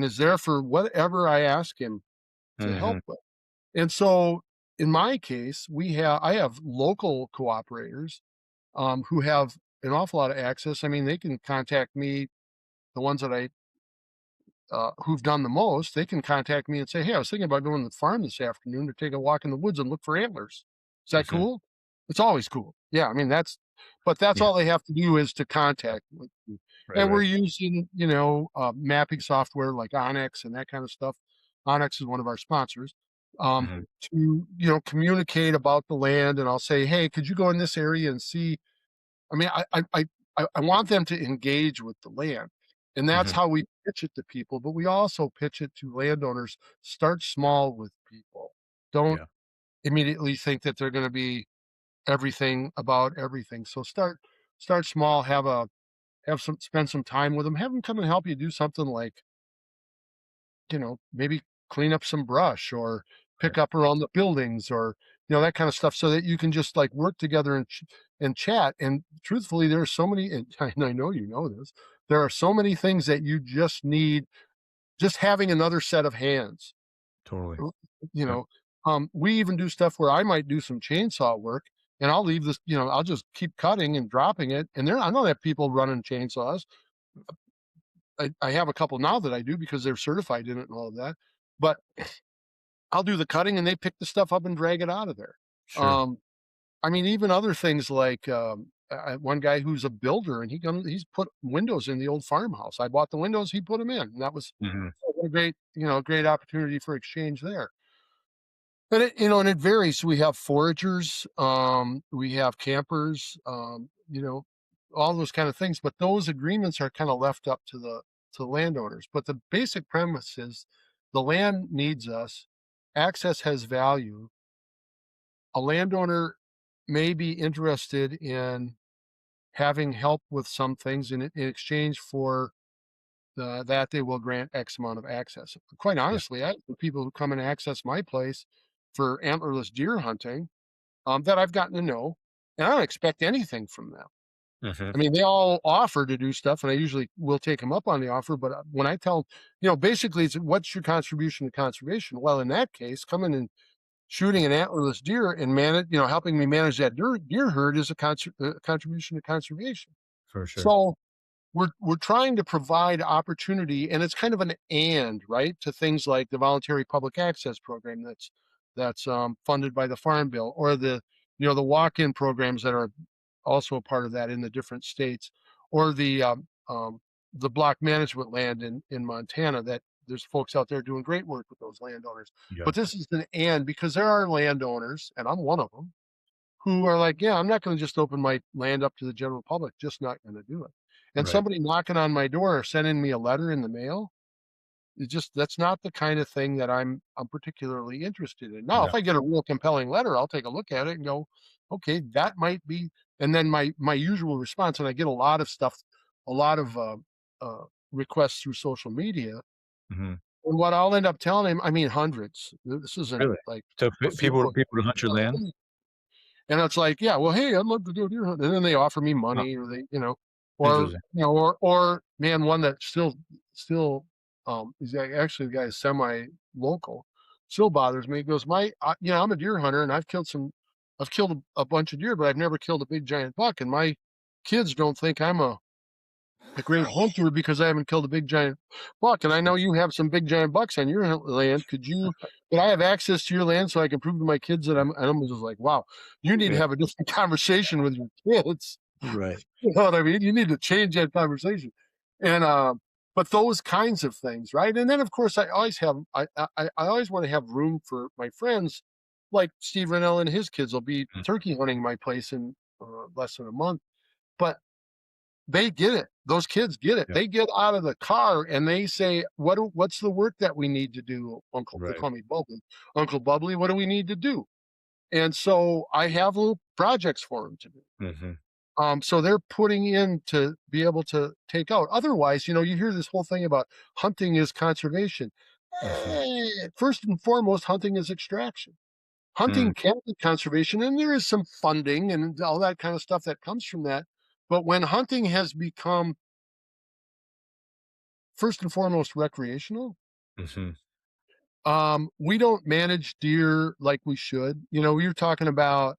is there for whatever I ask him to help Mhm. with. And so in my case, I have local cooperators who have an awful lot of access. I mean, they can contact me, the ones that I who've done the most, they can contact me and say, "Hey, I was thinking about going to the farm this afternoon to take a walk in the woods and look for antlers. Is that Mhm. cool?" It's always cool. Yeah, I mean that's Yeah. all they have to do is to contact me. Right, And we're right. using mapping software like Onyx and that kind of stuff. Onyx is one of our sponsors. Mhm. To communicate about the land, and I'll say, "Hey, could you go in this area and see?" I mean, I want them to engage with the land, and that's Mhm. how we pitch it to people. But we also pitch it to landowners. Start small with people. Don't Yeah. immediately think that they're going to be everything about everything. So start small. Spend some time with them. Have them come and help you do something like maybe clean up some brush or Right. pick up around the buildings or that kind of stuff so that you can just like work together and chat. And truthfully, there are so many, and I know you know this, there are so many things that you just need, just having another set of hands. Totally. uh, You Yep. know, we even do stuff where I might do some chainsaw work and I'll leave this, I'll just keep cutting and dropping it. And I know that people running chainsaws. I have a couple now that I do because they're certified in it and all of that. But I'll do the cutting and they pick the stuff up and drag it out of there. Sure. Um, I mean, even other things like one guy who's a builder and he's put windows in the old farmhouse. I bought the windows, he put them in, and that was Mhm. a great opportunity for exchange there. And it varies. We have foragers, we have campers, all those kind of things. But those agreements are kind of left up to the landowners. But the basic premise is the land needs us. Access has value. A landowner may be interested in having help with some things in exchange for that they will grant X amount of access. Quite Yeah. honestly, the people who come and access my place for antlerless deer hunting that I've gotten to know, and I don't expect anything from them. Mhm. I mean, they all offer to do stuff, and I usually will take them up on the offer. But when I tell, basically, it's what's your contribution to conservation? Well, in that case, coming and shooting an antlerless deer and helping me manage that deer herd is a contribution to conservation. For sure. So we're trying to provide opportunity, and it's kind of an and right to things like the voluntary public access program that's funded by the Farm Bill, or the walk-in programs that are also a part of that in the different states, or the block management land in Montana that there's folks out there doing great work with those landowners. Yeah. But this is an and because there are landowners, and I'm one of them, who are like, yeah, I'm not going to just open my land up to the general public, just not going to do it. And Right. somebody knocking on my door or sending me a letter in the mail, that's not the kind of thing that I'm particularly interested in. Now, No. if I get a real compelling letter, I'll take a look at it and go, okay, that might be. And then my usual response, and I get a lot of stuff, a lot of requests through social media. Mhm. And what I'll end up telling him, I mean, hundreds. This isn't Really? like So a few. people to hunt your land? And it's like, yeah, well, hey, I'd love to go deer hunting. And then they offer me Huh. money, or or Interesting. or man, one that still is actually the guy is semi local, still bothers me. He goes, I'm a deer hunter and I've killed a bunch of deer, but I've never killed a big giant buck. And my kids don't think I'm a great hunter because I haven't killed a big giant buck. And I know you have some big giant bucks on your land. Could I have access to your land so I can prove to my kids that and I'm just like, wow, you need to Yeah. have a different conversation with your kids. Right. You know what I mean? You need to change that conversation. And but those kinds of things, right? And then of course I always want to have room for my friends, like Steve Rennell and his kids will be Mm. turkey hunting my place in less than a month. But they get it. Those kids get it. Yeah. They get out of the car and they say, what's the work that we need to do, Uncle?" They Right. call me Bubbly. "Uncle Bubbly, what do we need to do?" And so I have little projects for them to do. Mhm. So they're putting in to be able to take out. Otherwise, you hear this whole thing about hunting is conservation. Mhm. First and foremost, hunting is extraction. Mm. Hunting can be conservation, and there is some funding and all that kind of stuff that comes from that. But when hunting has become first and foremost recreational, Mhm. we don't manage deer like we should. We were talking about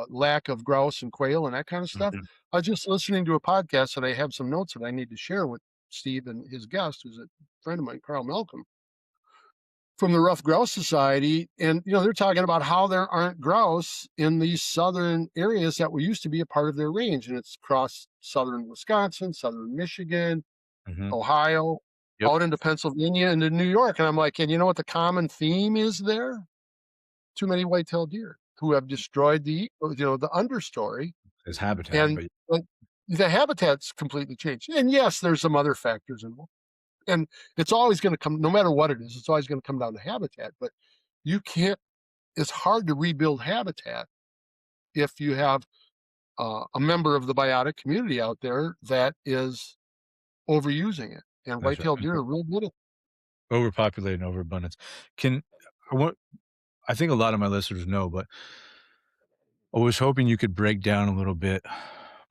lack of grouse and quail and that kind of stuff. Mhm. I was just listening to a podcast and I have some notes that I need to share with Steve and his guest, who's a friend of mine, Carl Malcolm, from the Rough Grouse Society. And, they're talking about how there aren't grouse in these southern areas that were used to be a part of their range. And it's across southern Wisconsin, southern Michigan, Mhm. Ohio, Yep. out into Pennsylvania, and into New York. And I'm like, and you know what the common theme is there? Too many white-tailed deer who have destroyed the understory, His habitat, and but but the habitat's completely changed. And yes, there's some other factors involved, and it's always going to come, no matter what it is, it's always going to come down to habitat. But you can't. It's hard to rebuild habitat if you have a member of the biotic community out there that is overusing it. And that's right. white-tailed deer are real good at. Overpopulated and overabundance. Can I want I think a lot of my listeners know, but I was hoping you could break down a little bit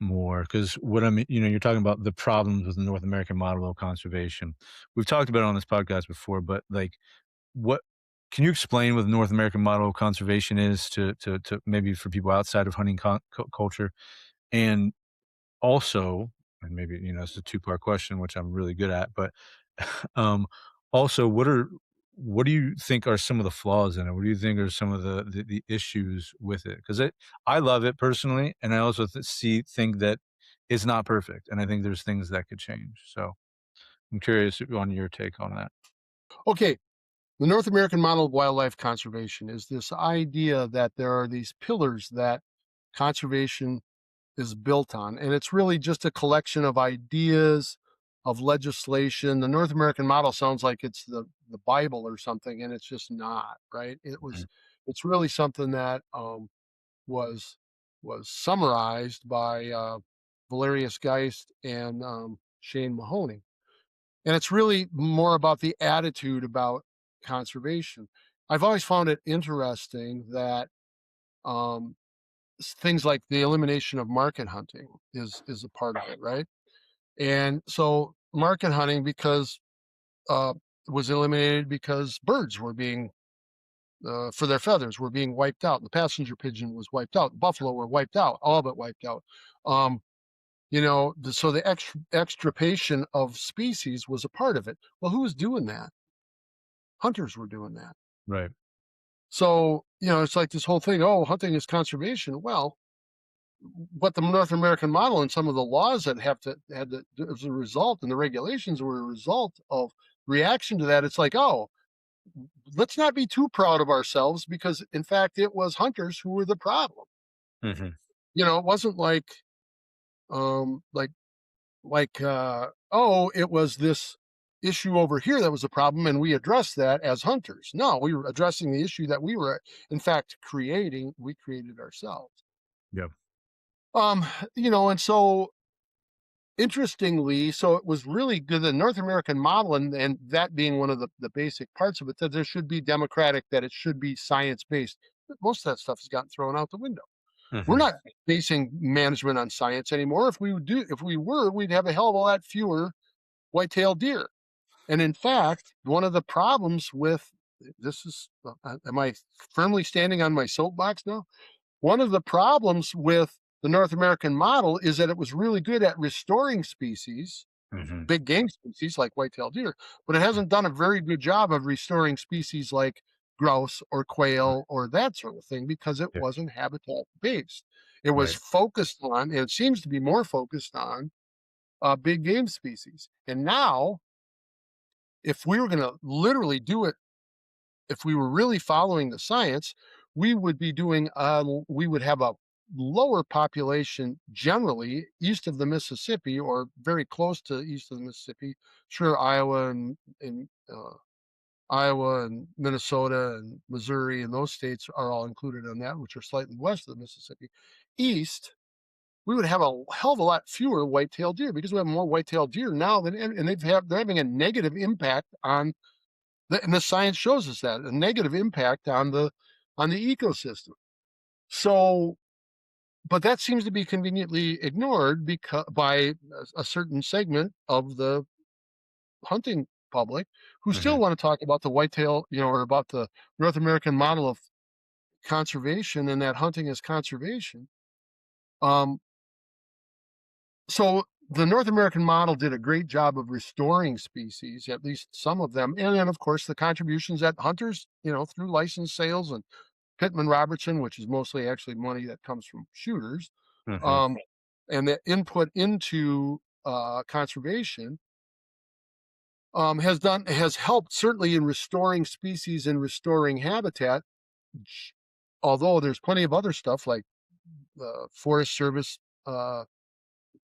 more because what you're talking about the problems with the North American model of conservation. We've talked about it on this podcast before, but like, what can you explain what the North American model of conservation is to maybe for people outside of hunting culture, and also, and maybe it's a two-part question, which I'm really good at, but um, also, what do you think are some of the flaws in it? What do you think are some of the issues with it? Because I love it personally, and I also think that it's not perfect, and I think there's things that could change. So I'm curious on your take on that. Okay, the North American model of wildlife conservation is this idea that there are these pillars that conservation is built on, and it's really just a collection of ideas, of legislation. The North American model sounds like it's the Bible or something, and it's just not, right? Mhm. It's really something that was was summarized by Valerius Geist and Shane Mahoney, and it's really more about the attitude about conservation. I've always found it interesting that um, things like the elimination of market hunting is a part of it, right? And so market hunting because uh, was eliminated because birds were being for their feathers were being wiped out. The passenger pigeon was wiped out. Buffalo were wiped out, all but wiped out. So the extirpation of species was a part of it. Well, who was doing that? Hunters were doing that. Right. So it's like this whole thing. Oh, hunting is conservation. Well, but the North American model and some of the laws that had to as a result, and the regulations were a result of reaction to that. It's like, oh, let's not be too proud of ourselves because in fact it was hunters who were the problem. Hmm. It wasn't um like oh, it was this issue over here that was a problem and we addressed that as hunters. No, we were addressing the issue that we were in fact we created ourselves. Yeah. Um, and so interestingly, so it was really good, the North American model, and that being one of the basic parts of it, that there should be democratic, that it should be science-based. But most of that stuff has gotten thrown out the window. We're Hmm. not basing management on science anymore. If we were, we'd have a hell of a lot fewer white-tailed deer. And in fact, one of the problems with this is, am I firmly standing on my soapbox now? One of the problems with the North American model is that it was really good at restoring species, Hmm. big game species like white-tailed deer, but it hasn't done a very good job of restoring species like grouse or quail or that sort of thing because it Yeah. wasn't habitat based. It was Right. focused on, and it seems to be more focused on big game species. And now, if we were going to literally do it, if we were really following the science, we would have a lower population generally east of the Mississippi or very close to east of the Mississippi. Sure, Iowa and Iowa and Minnesota and Missouri and those states are all included in that, which are slightly west of the Mississippi. East, we would have a hell of a lot fewer white-tailed deer because we have more white-tailed deer now than, and they're having a negative impact on and the science shows us that a negative impact on the ecosystem. So, but that seems to be conveniently ignored because by a certain segment of the hunting public who still want to talk about the whitetail, or about the North American model of conservation and that hunting is conservation. So the North American model did a great job of restoring species, at least some of them. And then, of course, the contributions that hunters, through license sales and Pittman Robertson, which is mostly actually money that comes from shooters, and the input into conservation has helped certainly in restoring species and restoring habitat. Although there's plenty of other stuff like Forest Service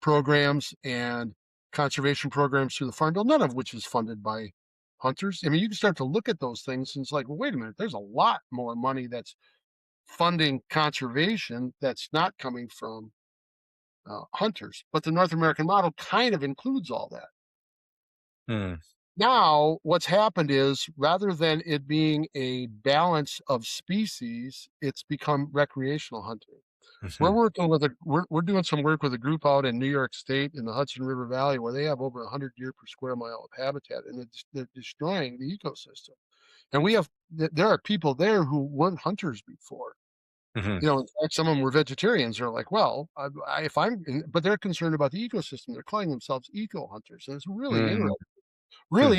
programs and conservation programs through the Farm Bill, none of which is funded by hunters. I mean, you can start to look at those things and it's like, well, wait a minute, there's a lot more money that's funding conservation that's not coming from hunters. But the North American model kind of includes all that. Now, what's happened is rather than it being a balance of species, it's become recreational hunting. We're working with we're doing some work with a group out in New York State in the Hudson River Valley where they have over 100 deer per square mile of habitat, and they're destroying the ecosystem. And there are people there who weren't hunters before. In fact, some of them were vegetarians. They're like, well, but they're concerned about the ecosystem. They're calling themselves eco hunters, and it's really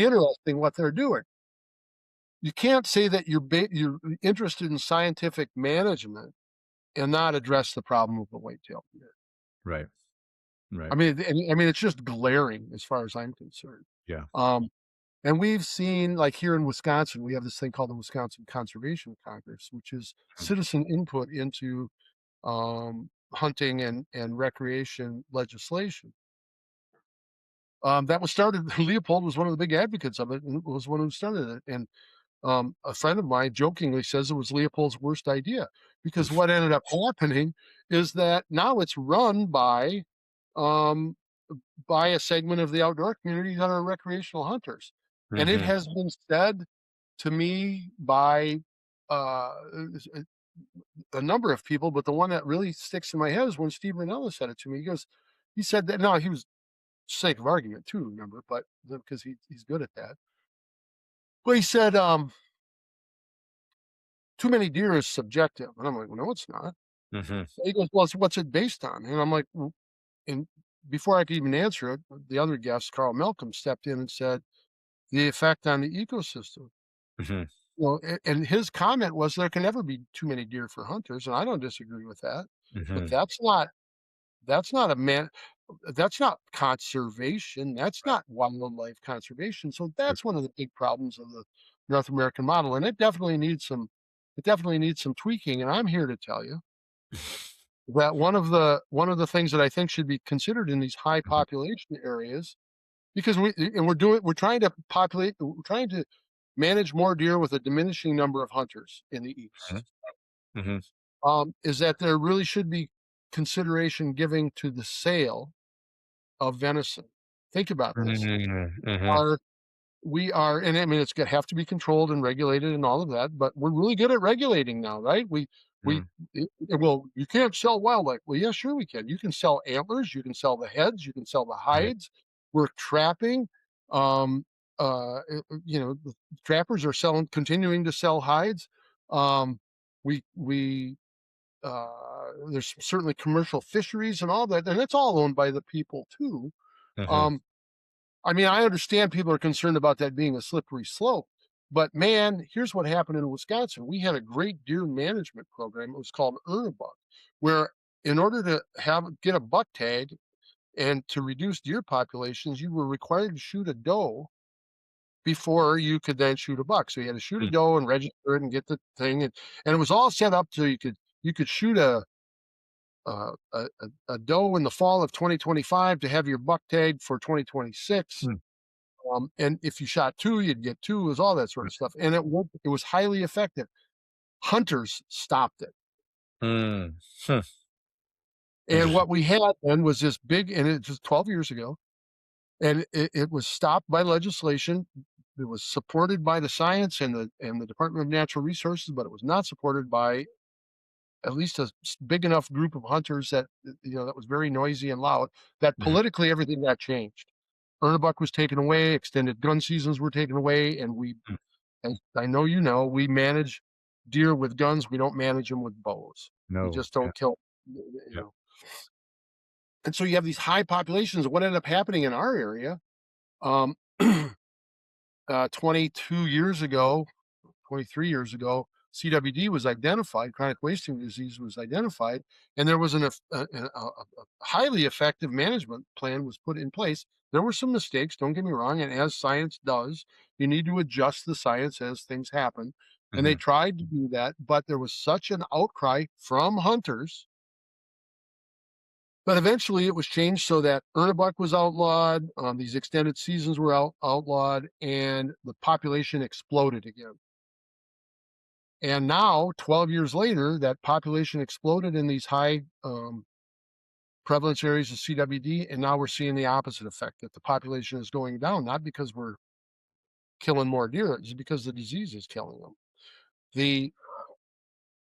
interesting what they're doing. You can't say that you're interested in scientific management and not address the problem of the white-tailed deer. Right. I mean, it's just glaring as far as I'm concerned. Yeah. And we've seen, like here in Wisconsin, we have this thing called the Wisconsin Conservation Congress, which is citizen input into hunting and recreation legislation. That was started. Leopold was one of the big advocates of it, and was one who started it. And a friend of mine jokingly says it was Leopold's worst idea because what ended up happening is that now it's run by a segment of the outdoor community that are recreational hunters. And it has been said to me by a number of people, but the one that really sticks in my head is when Steve Ranella said it to me. He said that, no, he was sake of argument too, remember, but because he's good at that. Well, he said, too many deer is subjective. And I'm like, well, no, it's not. So he goes, well, what's it based on? And I'm like, well, and before I could even answer it, the other guest, Carl Malcolm, stepped in and said, the effect on the ecosystem. Well, and his comment was there can never be too many deer for hunters, and I don't disagree with that. But that's not conservation. That's not wildlife conservation. So that's one of the big problems of the North American model, and it definitely needs some tweaking. And I'm here to tell you that one of the things that I think should be considered in these high population areas, because we're trying to manage more deer with a diminishing number of hunters in the east. Is that there really should be consideration giving to the sale of venison. Think about this. We are, and I mean, it's going to have to be controlled and regulated and all of that, but we're really good at regulating now, right? Well, you can't sell wildlife. Well, yeah, sure we can. You can sell antlers, you can sell the heads, you can sell the hides. We're trapping. The trappers are continuing to sell hides. There's certainly commercial fisheries and all that, and it's all owned by the people too. I mean, I understand people are concerned about that being a slippery slope, but man, here's what happened in Wisconsin. We had a great deer management program. It was called Earn a Buck, where in order to get a buck tag and to reduce deer populations, you were required to shoot a doe before you could then shoot a buck. So you had to shoot a doe and register it and get the thing, and it was all set up so you could shoot a doe in the fall of 2025 to have your buck tag for 2026. And if you shot two, you'd get two. It was all that sort of stuff, and it worked. It was highly effective. Hunters stopped it, Mm. Hmm. and Interesting. what we had then was this big, and it was 12 years ago, and it was stopped by legislation. It was supported by the science and the Department of Natural Resources, but it was not supported by at least a big enough group of hunters that that was very noisy and loud. That Mhm. politically everything got changed. Ernebuck was taken away. Extended gun seasons were taken away, and Mm. I know we manage deer with guns. We don't manage them with bows. We No. just Yeah. don't kill. Yeah. And so you have these high populations. What ended up happening in our area? Um, 22 years ago, 23 years ago, CWD was identified, chronic wasting disease was identified, and there was a highly effective management plan was put in place. There were some mistakes, don't get me wrong, and as science does, you need to adjust the science as things happen. And they Mhm. tried to do that, but there was such an outcry from hunters. But eventually it was changed so that Ernebuck was outlawed, these extended seasons were outlawed, and the population exploded again. And now, 12 years later, that population exploded in these high prevalence areas of CWD, and now we're seeing the opposite effect, that the population is going down, not because we're killing more deer, it's because the disease is killing them. The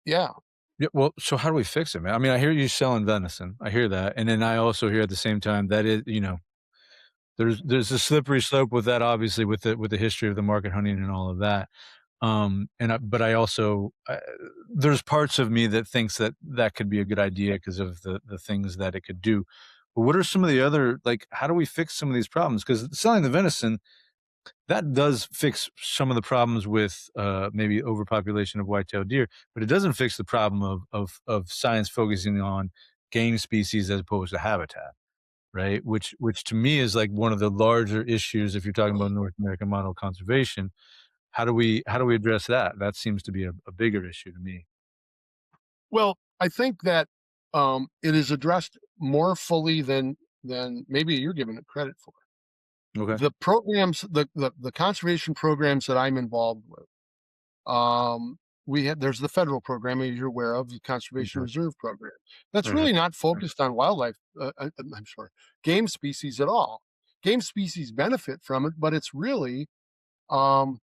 Yeah. Yeah, well, so how do we fix it, man? I mean, I hear you selling venison. I hear that, and then I also hear at the same time that there's a slippery slope with that, obviously, with the history of the market hunting and all of that. But I also there's parts of me that thinks that that could be a good idea because of the things that it could do. But what are some of the other like? How do we fix some of these problems? Because selling the venison that does fix some of the problems with maybe overpopulation of white-tailed deer, but it doesn't fix the problem of science focusing on game species as opposed to habitat, right? Which to me is like one of the larger issues if you're talking about North American model conservation. How do we address that? That seems to be a bigger issue to me. Well, I think that it is addressed more fully than maybe you're giving it credit for. Okay. The programs, the conservation programs that I'm involved with, there's the federal program, as you're aware of, the Conservation Mhm, Reserve Program. That's mhm, really not focused on wildlife. I'm sorry, game species at all. Game species benefit from it, but it's really um,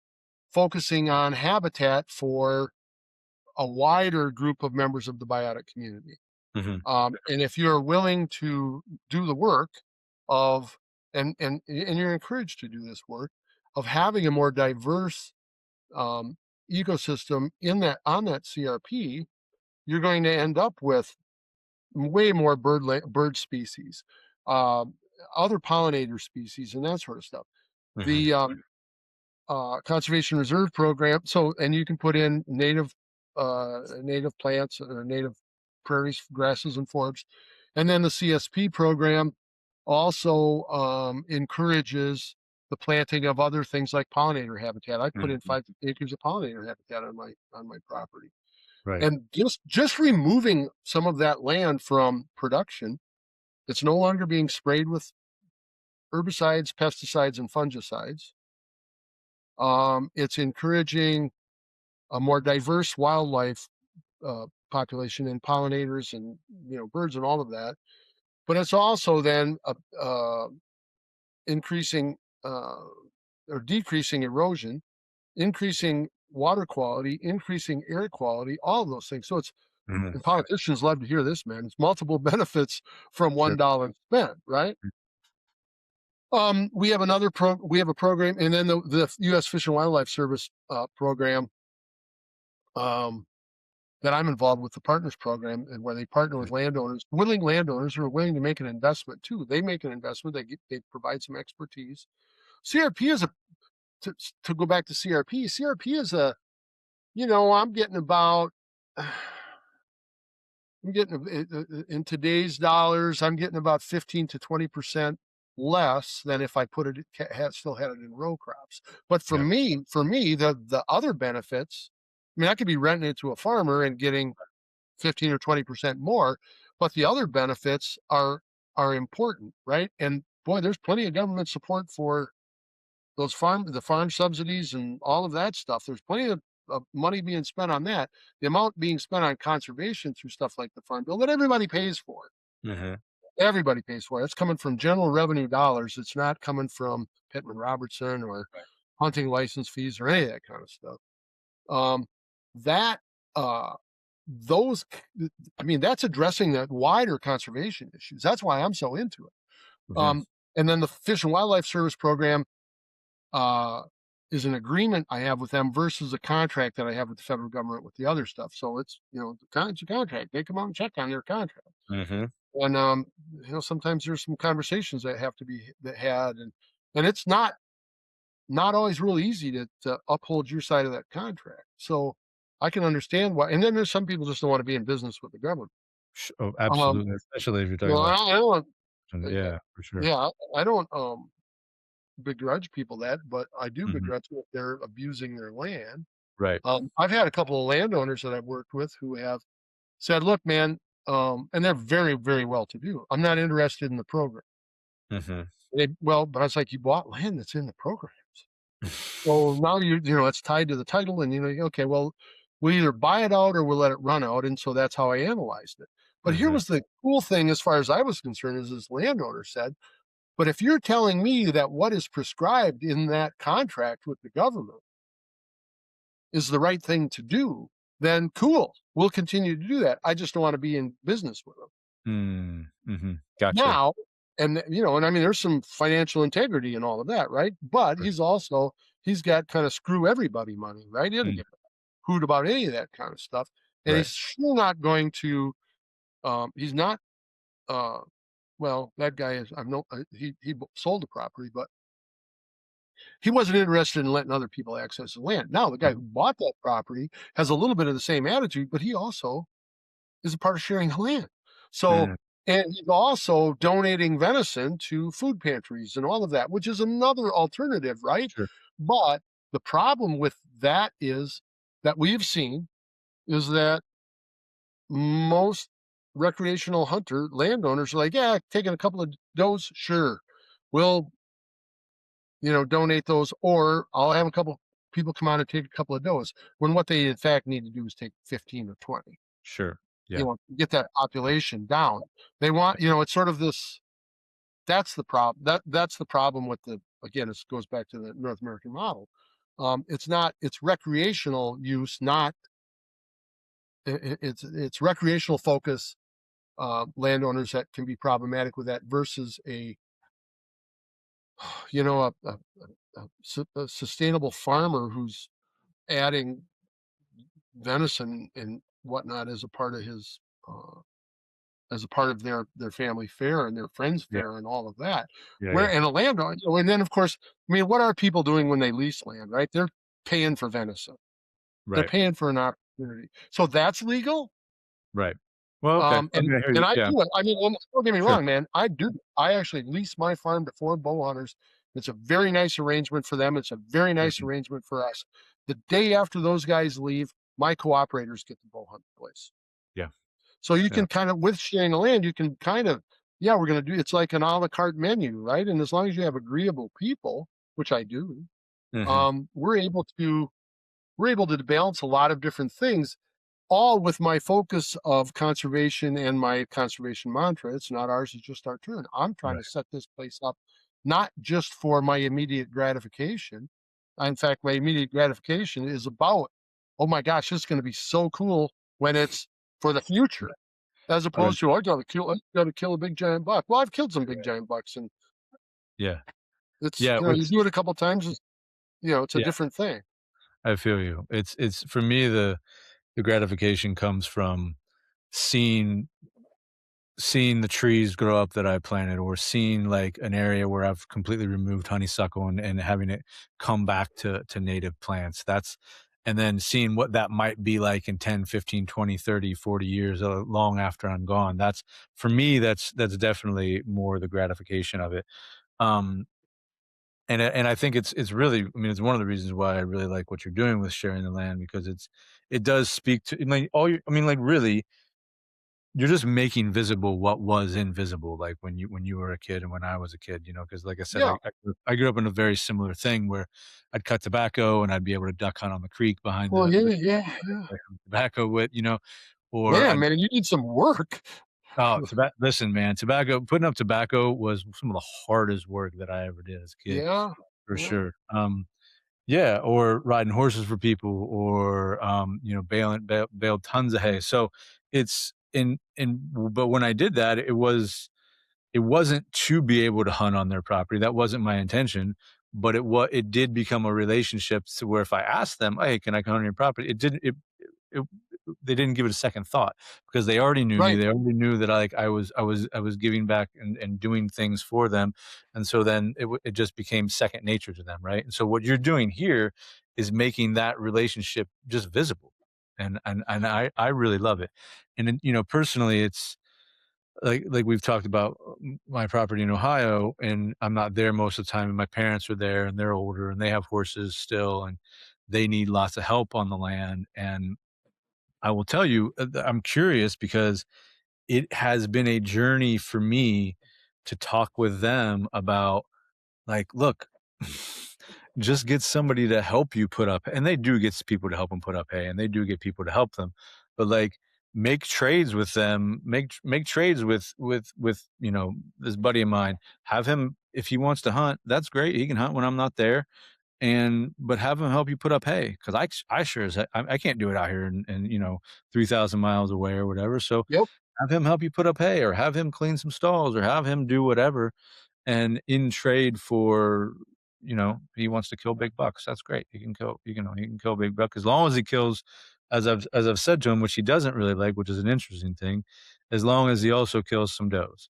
focusing on habitat for a wider group of members of the biotic community. mhm, And if you're willing to do the work of, and you're encouraged to do this work of having a more diverse um, ecosystem in that on that CRP, you're going to end up with way more bird species, um, other pollinator species, and that sort of stuff. mhm, The conservation reserve program. So, and you can put in native plants or native prairies, grasses, and forbs, and then the CSP program also encourages the planting of other things like pollinator habitat. I put in mhm. 5 acres of pollinator habitat on my property, Right. and just removing some of that land from production. It's no longer being sprayed with herbicides, pesticides, and fungicides. It's encouraging a more diverse wildlife population and pollinators and birds and all of that. But it's also then increasing or decreasing erosion, increasing water quality, increasing air quality, all of those things. So it's Mhm. and politicians love to hear this, man. It's multiple benefits from Sure. $1 spent, right? We have a program, and then the U.S. Fish and Wildlife Service program. Um, that I'm involved with the Partners Program, and where they partner with landowners, willing landowners who are willing to make an investment too. They make an investment. They provide some expertise. CRP is a to, to go back to CRP. CRP is a I'm getting about I'm getting in today's dollars. I'm getting about 15 to 20% less than if I put it still had it in row crops. But Yeah. for me, the other benefits. I mean, I could be renting it to a farmer and getting 15 or 20% more, but the other benefits are important, right? And boy, there's plenty of government support for the farm subsidies and all of that stuff, there's plenty of money being spent on that. The amount being spent on conservation through stuff like the Farm Bill that everybody pays for. Mhm. Everybody pays for it. It's coming from general revenue dollars. It's not coming from Pittman Robertson or Right. hunting license fees or any of that kind of stuff. Um, that uh, those, I mean, that's addressing the wider conservation issues. That's why I'm so into it. Mhm. And then the Fish and Wildlife Service program uh, is an agreement I have with them versus a contract that I have with the federal government with the other stuff. So it's it's a contract. They come out and check on their contract. Mhm. And sometimes there's some conversations that have to be that had, and it's not always real easy to uphold your side of that contract. So I can understand why. And then there's some people just don't want to be in business with the government. Oh, Um, absolutely, especially if you're talking well, about I don't, yeah, for sure. yeah, I don't begrudge people that, but I do Mhm. begrudge if they're abusing their land. Right. I've had a couple of landowners that I've worked with who have said, "Look, man," and they're very, very well to do. "I'm not interested in the program." Mhm. Well, but I was like, "You bought land that's in the programs. So now it's tied to the title, and okay, well, we'll either buy it out or we'll let it run out." And so that's how I analyzed it. But here Mhm. was the cool thing, as far as I was concerned, is this landowner said, "But if you're telling me that what is prescribed in that contract with the government is the right thing to do, then cool. We'll continue to do that. I just don't want to be in business with them." Mm. Mhm. Gotcha. Now, and I mean, there's some financial integrity and all of that, right? But Right. he's got kind of screw everybody money, right? He doesn't Mm. give a hoot about any of that kind of stuff. And Right. he's sure not going to, he's not, uh, well, that guy is, I've no, he sold the property, but he wasn't interested in letting other people access the land. Now, the guy Mm. who bought that property has a little bit of the same attitude, but he also is a part of sharing the land. So, Mm. and he's also donating venison to food pantries and all of that, which is another alternative, right? Sure. But the problem with that is that we've seen is that most recreational hunter landowners are like, yeah, taking a couple of does, sure, we'll donate those, or I'll have a couple people come out and take a couple of does. When what they in fact need to do is take 15 or 20. Sure. Yeah. Get that population down. They want, it's sort of this. That's the problem. That's the problem with the. Again, it goes back to the North American model. It's not. It's recreational use, not. It's recreational focus. Landowners that can be problematic with that versus a sustainable farmer who's adding venison and whatnot as a part of his as a part of their family fare and their friends Yeah. fare and all of that. Yeah. Where Yeah. and a landowner, and then of course, I mean, what are people doing when they lease land, right? They're paying for venison. They're Right. paying for an opportunity. So that's legal. Right. Well, okay. I And mean, I hear and you. I Yeah. do it. I mean, don't get me Sure. wrong, man. I do. I actually lease my farm to 4 bow hunters. It's a very nice arrangement for them. It's a very nice Mhm. arrangement for us. The day after those guys leave, my cooperators get the bow hunt place. Yeah. So you Yeah. can kind of, with sharing the land, you can kind of, yeah, we're going to do, it's like an a la carte menu, right? And as long as you have agreeable people, which I do, Mhm. um, we're able to, we're able to balance a lot of different things, all with my focus of conservation and my conservation mantra. It's not ours, it's just our turn. I'm trying to Right. set this place up, not just for my immediate gratification. In fact, my immediate gratification is about, oh my gosh, this is going to be so cool when it's for the future, as Right. opposed to, I gotta kill a big giant buck. Well, I've killed some big giant bucks, and Yeah. it's Yeah. you What's do it a couple times, it's a yeah, different thing. I feel you. It's for me, the gratification comes from seeing seeing the trees grow up that I planted, or seeing like an area where I've completely removed honeysuckle and having it come back to native plants. That's and then seeing what that might be like in 10, 15, 20, 30, 40 years, long after I'm gone. That's for me, that's definitely more the gratification of it. Um, and I think it's really, I mean, it's one of the reasons why I really like what you're doing with sharing the land, because it does speak to, like, all your, I mean, like, really you're just making visible what was invisible, like, when you were a kid and when I was a kid, because like I said, Yeah. I grew up in a very similar thing where I'd cut tobacco and I'd be able to duck hunt on the creek behind Well, the yeah, yeah, yeah. tobacco with, or Man, I'd man, you need some work. oh, listen, man, putting up tobacco was some of the hardest work that I ever did as a kid, Yeah, for yeah, sure. Yeah, or riding horses for people or, baled tons of hay. So it's in but when I did that, it wasn't to be able to hunt on their property. That wasn't my intention, but it did become a relationship to where if I asked them, "Hey, can I come on your property?" It they didn't give it a second thought because they already knew me. right. They already knew that I was giving back and doing things for them, and so then it just became second nature to them, right? And so what you're doing here is making that relationship just visible, and I really love it. And then, personally, it's like we've talked about my property in Ohio, and I'm not there most of the time, and my parents are there, and they're older, and they have horses still, and they need lots of help on the land. And I will tell you, I'm curious because it has been a journey for me to talk with them about, like, look, just get somebody to help you put up, and they do get people to help them put up hay, and they do get people to help them, but like make trades with them, make trades with this buddy of mine. Have him, if he wants to hunt, that's great. He can hunt when I'm not there, and but have him help you put up hay because I sure as I can't do it out here and 3,000 miles away or whatever. So Yep. have him help you put up hay, or have him clean some stalls, or have him do whatever, and in trade for, he wants to kill big bucks. That's great. He can kill big buck as long as he kills, as I've said to him, which he doesn't really like, which is an interesting thing, as long as he also kills some does,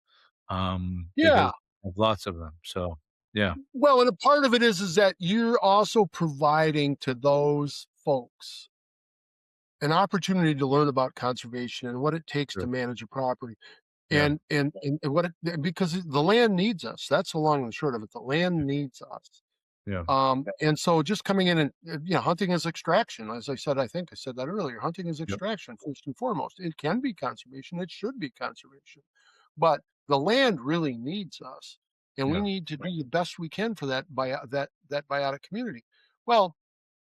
because Yeah. I have lots of them. So yeah, Well, and a part of it is that you're also providing to those folks an opportunity to learn about conservation and what it takes to true. manage a property. Yeah, And what it because the land needs us. That's the long and short of it. The land needs us. yeah, And so just coming in and hunting is extraction. As I said, I think I said that earlier. Hunting is yep, extraction first and foremost. It can be conservation. It should be conservation, but the land really needs us, and we yeah, need to do the best we can for that biotic community. Well,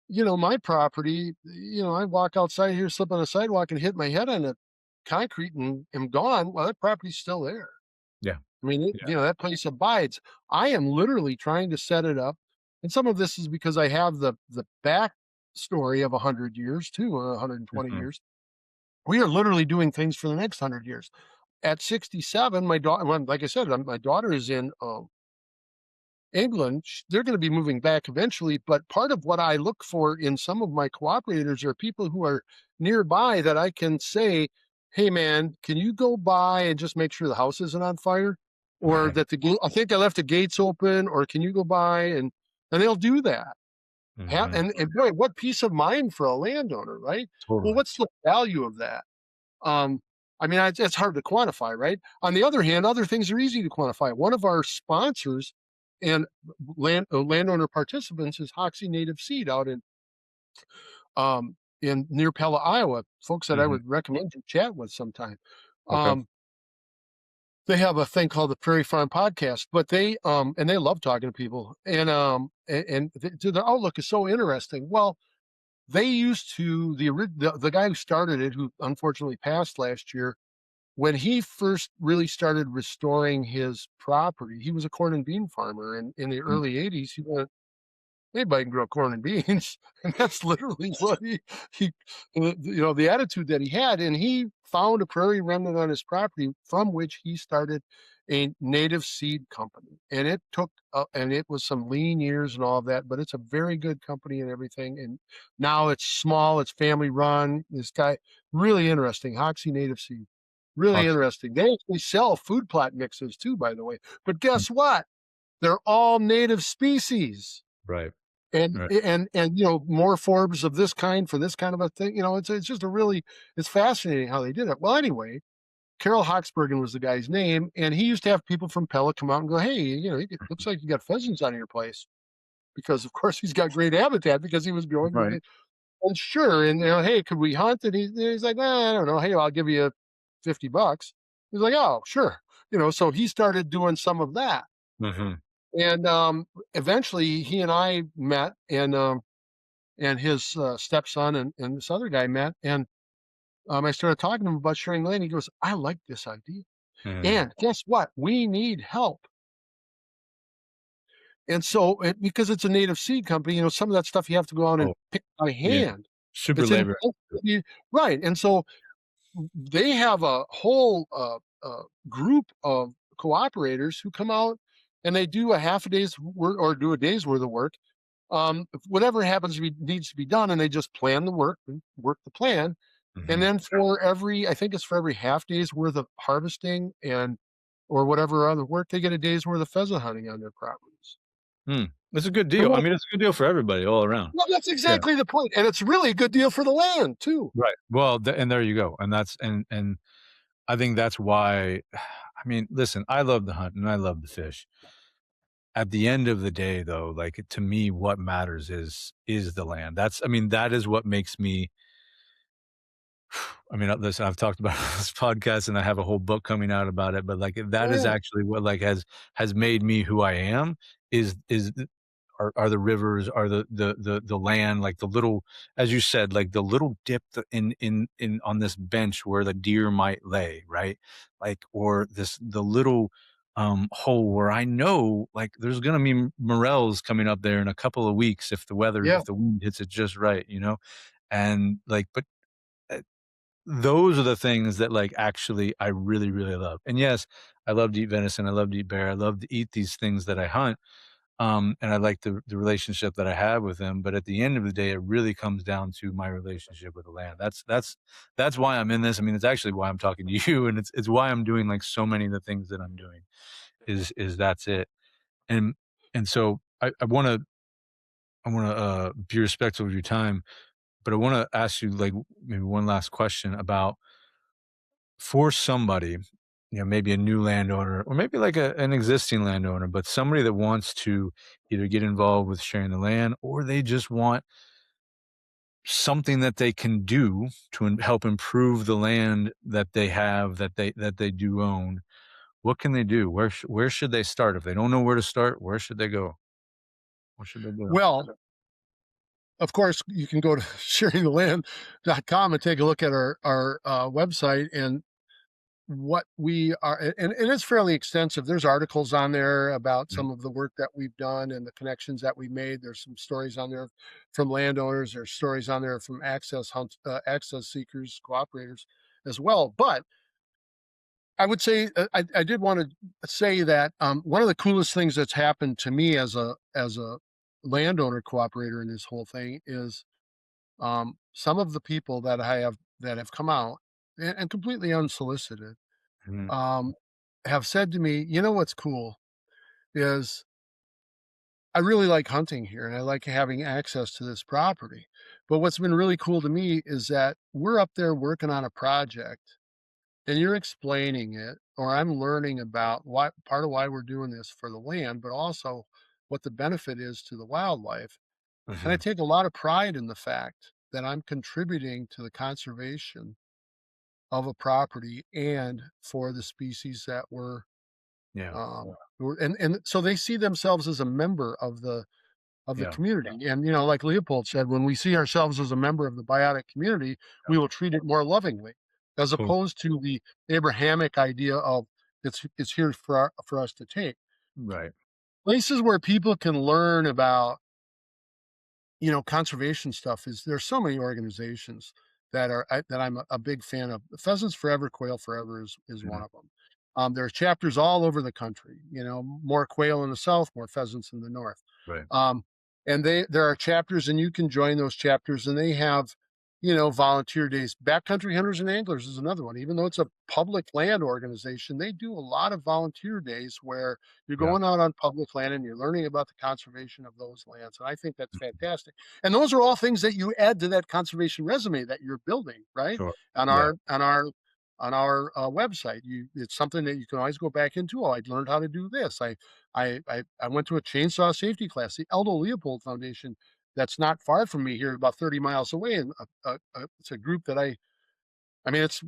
my property. I walk outside here, slip on the sidewalk, and hit my head on the concrete, and am gone. Well, that property's still there. yeah, I mean, yeah, that place abides. I am literally trying to set it up, and some of this is because I have the back story of 100 years too, 120 mhm, years. We are literally doing things for the next 100 years. At 67, my daughter, like I said, my daughter is in England. They're going to be moving back eventually, but part of what I look for in some of my cooperators are people who are nearby that I can say, "Hey, man, can you go by and just make sure the house isn't on fire, or right, that the gate? I think I left the gates open, or can you go by and they'll do that." mhm, And boy, what peace of mind for a landowner, right? Well, totally, what's the value of that? Um, I mean, it's hard to quantify, right? On the other hand, other things are easy to quantify. One of our sponsors and landowner participants is Hoxie Native Seed out in near Pella, Iowa. Folks that I mhm, would recommend you chat with sometime. okay, Um, they have a thing called the Prairie Farm Podcast, but they love talking to people, their outlook is so interesting. Well, they used to the guy who started it, who unfortunately passed last year. When he first really started restoring his property, he was a corn and bean farmer, and in the mm, early '80s, he went, "Anybody can grow corn and beans," and that's literally what he the attitude that he had, and he found a prairie remnant on his property from which he started a native seed company, and it was some lean years and all of that, but it's a very good company and everything, and now it's small, it's family run. This guy, really interesting, Hoxie Native Seed, really Hawks, interesting. They actually sell food plot mixes too, by the way, but mm, guess what? They're all native species. right, And right, more forms of this kind for this kind of a thing. It's just it's fascinating how they did it. Well, anyway, Carol Hoxbergen was the guy's name, and he used to have people from Pella come out and go, "Hey, it looks like you got pheasants on your place," because of course he's got great habitat because he was growing. right, And sure, and hey, could we hunt? And he's like, I don't know. Hey, I'll give you $50. He's like, oh, sure. So he started doing some of that. Mhm. And eventually he and I met, and his stepson and this other guy met. And I started talking to him about sharing land. He goes, I like this idea. Mhm. And guess what? We need help. And so, because it's a native seed company, some of that stuff you have to go out and Oh, pick by yeah. hand. Super It's labor. intense, right? And so they have a whole group of cooperators who come out and they do a half a day's work or do a day's worth of work. Whatever happens to be needs to be done, and they just plan the work and work the plan. And Mhm. then I think it's for every half day's worth of harvesting and or whatever other work, they get a day's worth of pheasant hunting on their properties. Mm. It's a good And deal. I what mean, it's a good deal for everybody all around. Well, that's Yeah. exactly the point, and it's really a good deal for the land too. Right. Well, and there you go. And that's and I think that's why I mean, listen, I love the hunt and I love the fish. At the end of the day, though, like, to me, what matters is the land. That's I mean, that is what makes me I mean, listen, I've talked about this podcast and I have a whole book coming out about it, but, like, that Oh, is yeah. actually what, like, has made me who I am is the are the rivers, are the land, like, the little as you said, like, the little dip in on this bench where the deer might lay, right? Like, or the little, hole where I know, like, there's gonna be morels coming up there in a couple of weeks Yeah. if the wind hits it just right, you know? And, like, but uh, those are the things that, like, actually I really, really love. And yes, I love to eat venison, I love to eat bear, I love to eat these things that I hunt, and I like the relationship that I have with them, but at the end of the day, it really comes down to my relationship with the land. That's why I'm in this. I mean, it's actually why I'm talking to you, and it's why I'm doing, like, so many of the things that I'm doing is that's it. And and so I wanna be respectful of your time, but I wanna ask you, like, maybe one last question about for somebody, maybe a new landowner or maybe like an existing landowner, but somebody that wants to either get involved with sharing the land or they just want something that they can do to help improve the land that they have that they do own. What can they do? Where should they start? If they don't know where to start, where should they go? What should they do? Well, of course, you can go to sharingtheland.com and take a look at our website and what we are, and it's fairly extensive. There's articles on there about Mhm. some of the work that we've done and the connections that we made. There's some stories on there from landowners. There's stories on there from access seekers, cooperators as well. But I would say I did want to say that one of the coolest things that's happened to me as a landowner cooperator in this whole thing is some of the people that have come out and completely unsolicited Mhm. um, have said to me, you know what's cool is I really like hunting here and I like having access to this property. But what's been really cool to me is that we're up there working on a project and you're explaining it, or I'm learning about why part of why we're doing this for the land, but also what the benefit is to the wildlife. And I Mhm. take a lot of pride in the fact that I'm contributing to the conservation of a property and for the species that Yeah. and so they see themselves as a member of the Yeah. community. And like Leopold said, when we see ourselves as a member of the biotic community, we will treat it more lovingly, as Cool. opposed to the Abrahamic idea of it's here for us to take. Right. Places where people can learn about conservation stuff is there's so many organizations that I'm a big fan of. Pheasants Forever, Quail Forever is one Mhm. of them. There are chapters all over the country. More quail in the south, more pheasants in the north. Right. Um, and there are chapters, and you can join those chapters, and they have volunteer days. Backcountry Hunters and Anglers is another one. Even though it's a public land organization, they do a lot of volunteer days where you're Yeah. going out on public land and you're learning about the conservation of those lands. And I think that's fantastic. And those are all things that you add to that conservation resume that you're building, right? Sure. On Yeah. our website. It's something that you can always go back into. Oh, I learned how to do this. I went to a chainsaw safety class. The Aldo Leopold Foundation, that's not far from me here, about 30 miles away, and it's a group that I mean, it's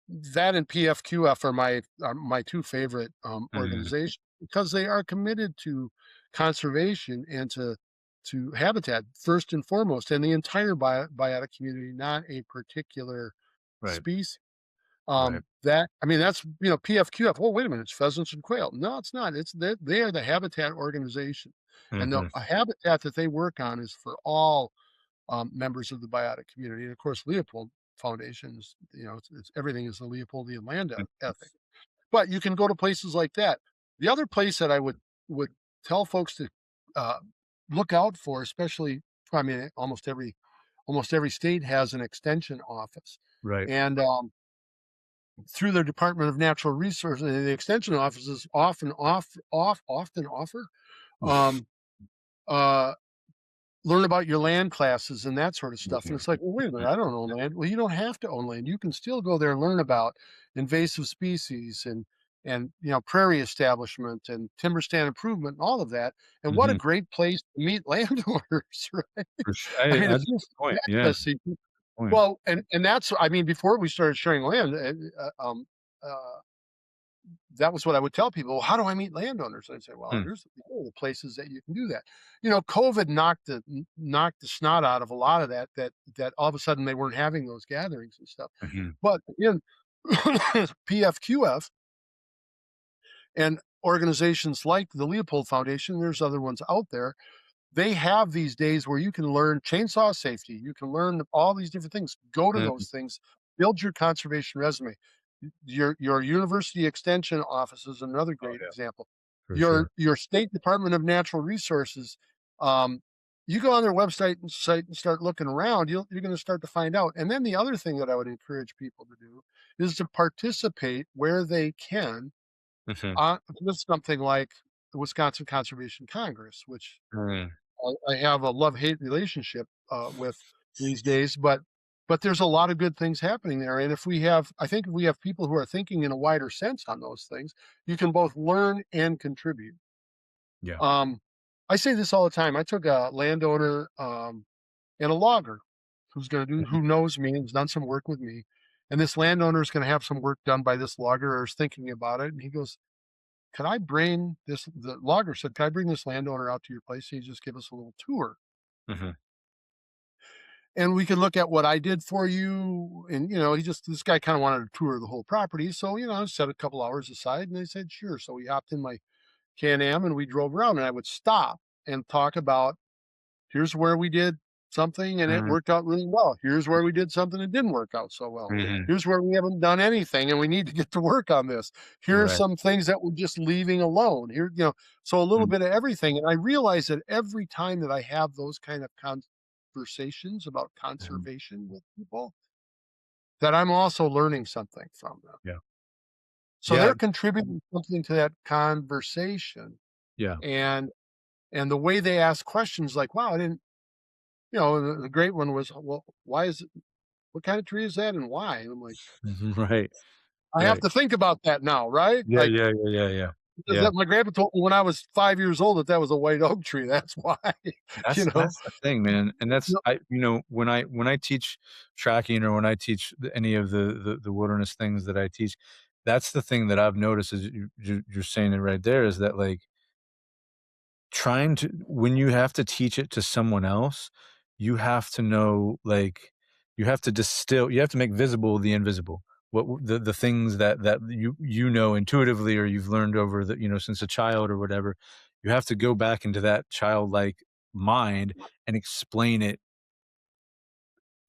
that and PFQF are my two favorite Mhm. organizations because they are committed to conservation and to habitat first and foremost, and the entire biotic community, not a particular Right, species. right. That I mean, that's PFQF. Oh, wait a minute, it's pheasants and quail. No, it's not. It's they are the habitat organization, and the Mhm. a habitat that they work on is for all members of the biotic community. And of course, Leopold Foundations, it's everything is the Leopoldian land ethic. But you can go to places like that. The other place that I would tell folks to uh, look out for, especially, I mean, almost every state has an extension office, Right. and through their Department of Natural Resources, the extension offices often offer um, uh, learn about your land classes and that sort of stuff. And Mhm. it's like, well, wait a minute, I don't own land. Well, you don't have to own land. You can still go there and learn about invasive species and prairie establishment and timber stand improvement and all of that. And what a Mhm. great place to meet landowners, right? For su I mean, that's it's a just good point. Yeah, fabulous. point. Well, and that's I mean, before we started sharing land, that was what I would tell people. "Well, how do I meet landowners?" I'd say, "Well, Hmm. here are the places that you can do that." COVID knocked the snot out of a lot of that all of a sudden they weren't having those gatherings and stuff. Mhm. But again, PFQF and organizations like the Leopold Foundation, there's other ones out there, they have these days where you can learn chainsaw safety, you can learn all these different things. Go to Mhm. those things, build your conservation resume. Your university extension office is another Oh, great yeah, example. for sure. Your state Department of Natural Resources, um, you go on their site and start looking around, you're going to start to find out. And then the other thing that I would encourage people to do is to participate where they can Mhm. with something like the Wisconsin Conservation Congress, which Mm. I have a love-hate relationship with these days, but there's a lot of good things happening there. And I think if we have people who are thinking in a wider sense on those things, you can both learn and contribute. Yeah. Um, I say this all the time. I took a landowner and a logger who Mhm. knows me and has done some work with me. And this landowner is going to have some work done by this logger or is thinking about it. And he goes, "Could I bring this?" The logger said, "Can I bring this landowner out to your place? And you just give us a little tour, Mhm. and we can look at what I did for you." And this guy kind of wanted to tour the whole property, so I set a couple hours aside, and they said sure. So we hopped in my Can-Am and we drove around, and I would stop and talk about, here's where we did something and it Mhm. worked out really well. Here's where we did something that didn't work out so well. Mhm. Here's where we haven't done anything and we need to get to work on this. Here's Right. some things that we're just leaving alone. So a little Mm. bit of everything. And I realize that every time that I have those kind of conversations about Mhm. conservation with people, that I'm also learning something from them. Yeah. So Yeah. they're contributing something to that conversation. Yeah. And and the way they ask questions like, wow, I didn't, the great one was, well, why is it, what kind of tree is that and why? And I'm like, Mhm. Right. I have Right. to think about that now, right? Yeah, Like, yeah, yeah, yeah, yeah. because Yeah. that my grandpa told me when I was 5 years old that was a white oak tree. That's why, you know. That's the thing, man, and that's No, when I teach tracking or when I teach any of the wilderness things that I teach, that's the thing that I've noticed is you're saying it right there is that, like, trying to when you have to teach it to someone else, you have to know, like, you have to make visible the invisible. What w the things that you know intuitively or you've learned over since a child or whatever, you have to go back into that childlike mind and explain it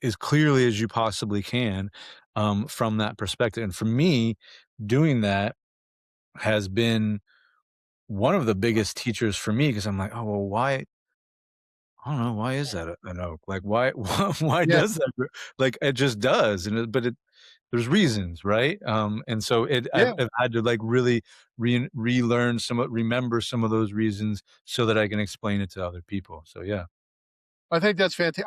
as clearly as you possibly can, from that perspective, and for me, doing that has been one of the biggest teachers for me because 'cause I'm like, "Oh, well, why I don't know, why is that an oak? Like, why why yeah, does that like, it just does, and there's reasons, right? And so yeah. I've had to, like, really relearn remember some of those reasons so that I can explain it to other people, so yeah. I think that's fantastic.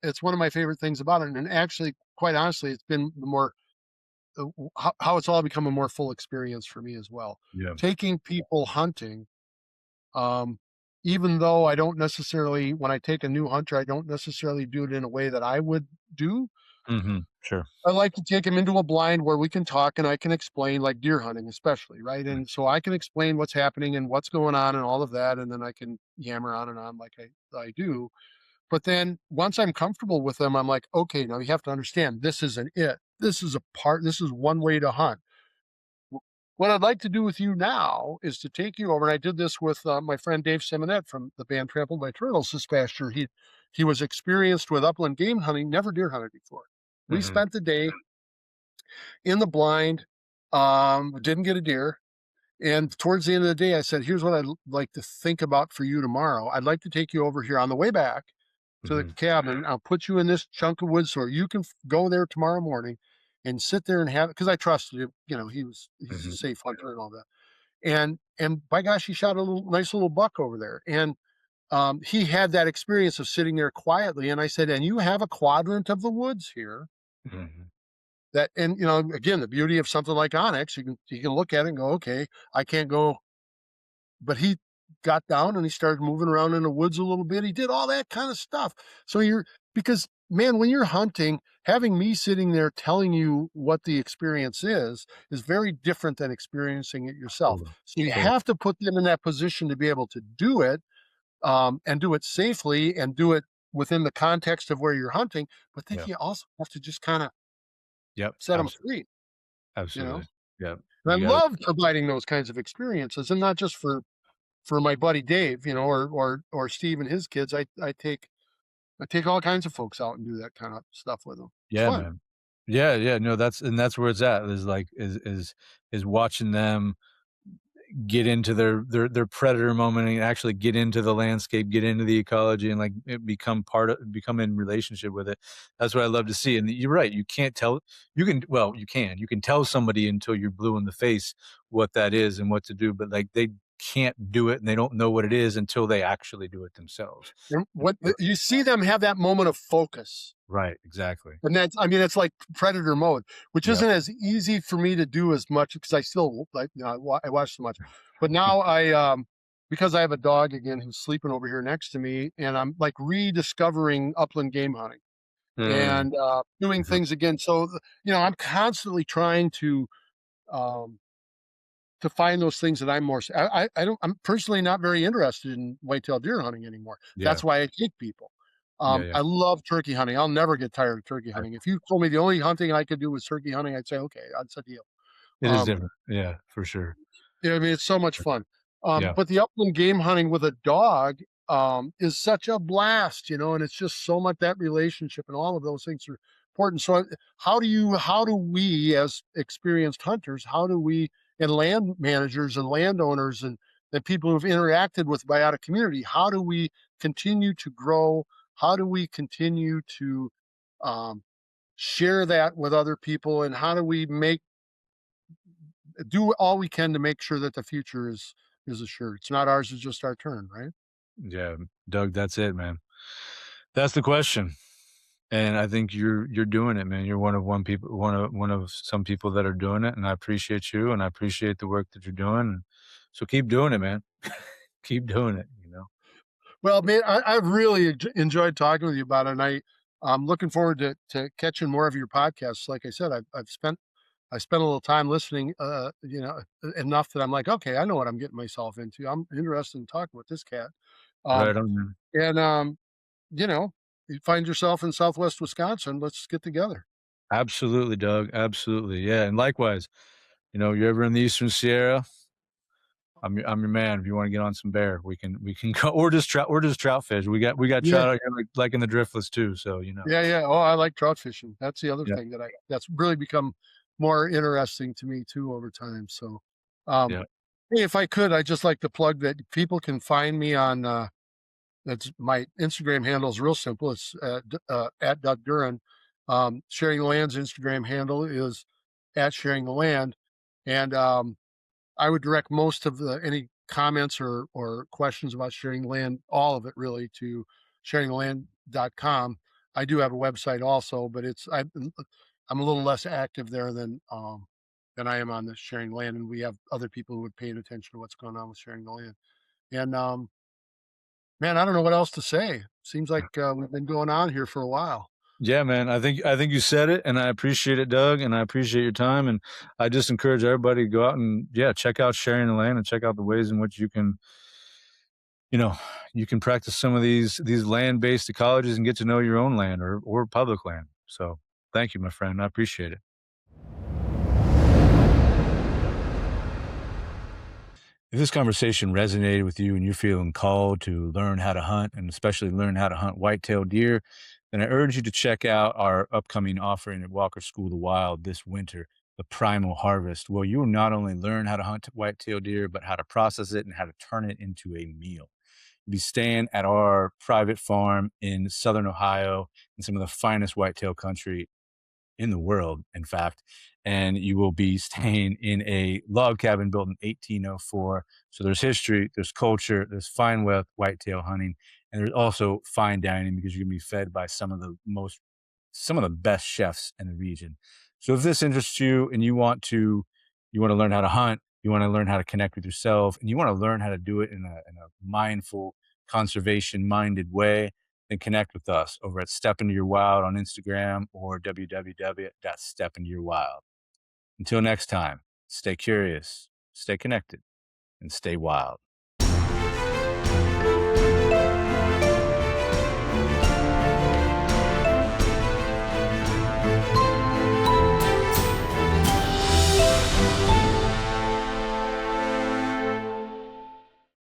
It's one of my favorite things about it. And actually, quite honestly, it's been the more how it's all become a more full experience for me as well. Yeah. Taking people hunting. Um, Even though I don't necessarily when I take a new hunter, I don't necessarily do it in a way that I would do. Sure. I like to take him into a blind where we can talk and I can explain, like deer hunting, especially, right? And so I can explain what's happening and what's going on and all of that, and then I can yammer on and on like I do. But then once I'm comfortable with them, I'm like, okay, now you have to understand this isn't it. This is a part. This is one way to hunt. What I'd like to do with you now is to take you over, and I did this with my friend Dave Simonette from the band Trampled by Turtles this past year. He was experienced with upland game hunting, never deer hunted before. We Mhm. spent the day in the blind, didn't get a deer. And towards the end of the day, I said, here's what I'd like to think about for you tomorrow. I'd like to take you over here on the way back to the Mhm. cabin. I'll put you in this chunk of woods so you can go there tomorrow morning and sit there and have it because I trusted him. You know, he's a Mhm. safe hunter and all that. And by gosh, he shot a nice little buck over there. And he had that experience of sitting there quietly. And I said, and you have a quadrant of the woods here Mhm. that, and again, the beauty of something like Onyx, you can look at it and go, okay, I can't go, but he got down and he started moving around in the woods a little bit. He did all that kind of stuff. So because man, when you're hunting, having me sitting there telling you what the experience is very different than experiencing it yourself. Totally. So you Totally. have to put them in that position to be able to do it, and do it safely and do it within the context of where you're hunting. But then Yeah. you also have to just kind of Yep. set them Absolutely. free, you know? Absolutely. Yep. And I You gotta. love providing those kinds of experiences, and not just for my buddy Dave, or Steve and his kids. I take all kinds of folks out and do that kind of stuff with them. It's Yeah, fun. man. Yeah, yeah, no, that's where it's at, is like is watching them get into their predator moment and actually get into the landscape, get into the ecology, and like become in relationship with it. That's what I love to see. And you're right, you can't tell. You can tell somebody until you're blue in the face what that is and what to do, but like they can't do it and they don't know what it is until they actually do it themselves. And what you see them have that moment of focus. Right, exactly. And that's, I mean, it's like predator mode, which Yep. isn't as easy for me to do as much because I still like, I watch so much. But now because I have a dog again who's sleeping over here next to me, and I'm like rediscovering upland game hunting Mm, and doing mhm. things again. So, I'm constantly trying um, to find those things that I'm more. I don't. I'm personally not very interested in whitetail deer hunting anymore. Yeah, That's why I take people. yeah, yeah. I love turkey hunting. I'll never get tired of turkey Right. hunting. If you told me the only hunting I could do was turkey hunting, I'd say okay, that's a deal. It is Um, different. Yeah, for sure. yeah, I mean, it's so much fun. Yeah, But the upland game hunting with a dog is such a blast, and it's just so much that relationship and all of those things are important. So, how do we, as experienced hunters, how do we, and land managers and landowners and people who've interacted with biotic community, how do we continue to grow? How do we continue to um, share that with other people? And how do we do all we can to make sure that the future is assured. It's not ours, it's just our turn, right? yeah, Doug, that's it, man. That's the question, and I think you're doing it, man. You're one of some people that are doing it, and I appreciate you, and I appreciate the work that you're doing. So keep doing it, man. Keep doing it. Well, man, I've really enjoyed talking with you about it, and I'm looking forward to catching more of your podcasts. Like I said, I spent a little time listening, enough that I'm like, okay, I know what I'm getting myself into. I'm interested in talking with this cat. Um, Right on, man. and you know, you find yourself in Southwest Wisconsin, let's get together. Absolutely, Doug. Absolutely, yeah, and likewise. You're ever in the Eastern Sierra, I'm your man. If you want to get on some bear, we can go, or just trout fish. We got Yeah. trout out here like in the driftless too. So Yeah, yeah. Oh, I like trout fishing. That's the other yeah, thing that's really become more interesting to me too over time. So, um, yeah. hey, if I could, I'd just like to plug that people can find me on, that's my Instagram handle is real simple. It's at Doug Duren. Sharing the Land's Instagram handle is at Sharing the Land. And I would direct most of any comments or questions about sharing the land, all of it really, to sharingtheland.com. I do have a website also, but I'm a little less active there than I am on the sharing the land, and we have other people who are paying attention to what's going on with sharing the land. And man, I don't know what else to say. Seems like we've been going on here for a while. Yeah, man. I think you said it, and I appreciate it, Doug, and I appreciate your time. And I just encourage everybody to go out and check out sharing the land and check out the ways in which you know, you can practice some of these land-based ecologies and get to know your own land or public land. So thank you, my friend. I appreciate it. If this conversation resonated with you and you're feeling called to learn how to hunt and especially learn how to hunt white-tailed deer, then I urge you to check out our upcoming offering at Walker School of the Wild this winter, the Primal Harvest, where you will not only learn how to hunt white-tailed deer, but how to process it and how to turn it into a meal. You'll be staying at our private farm in Southern Ohio in some of the finest whitetail country in the world, in fact. And you will be staying in a log cabin built in 1804. So there's history, there's culture, there's fine whitetail hunting, and there's also fine dining because you're gonna be fed by some of the best chefs in the region. So if this interests you and you want to learn how to hunt, you want to learn how to connect with yourself, and you want to learn how to do it in a mindful, conservation minded way, then connect with us over at Step Into Your Wild on Instagram or www.stepintoyourwild. Until next time, stay curious, stay connected, and stay wild.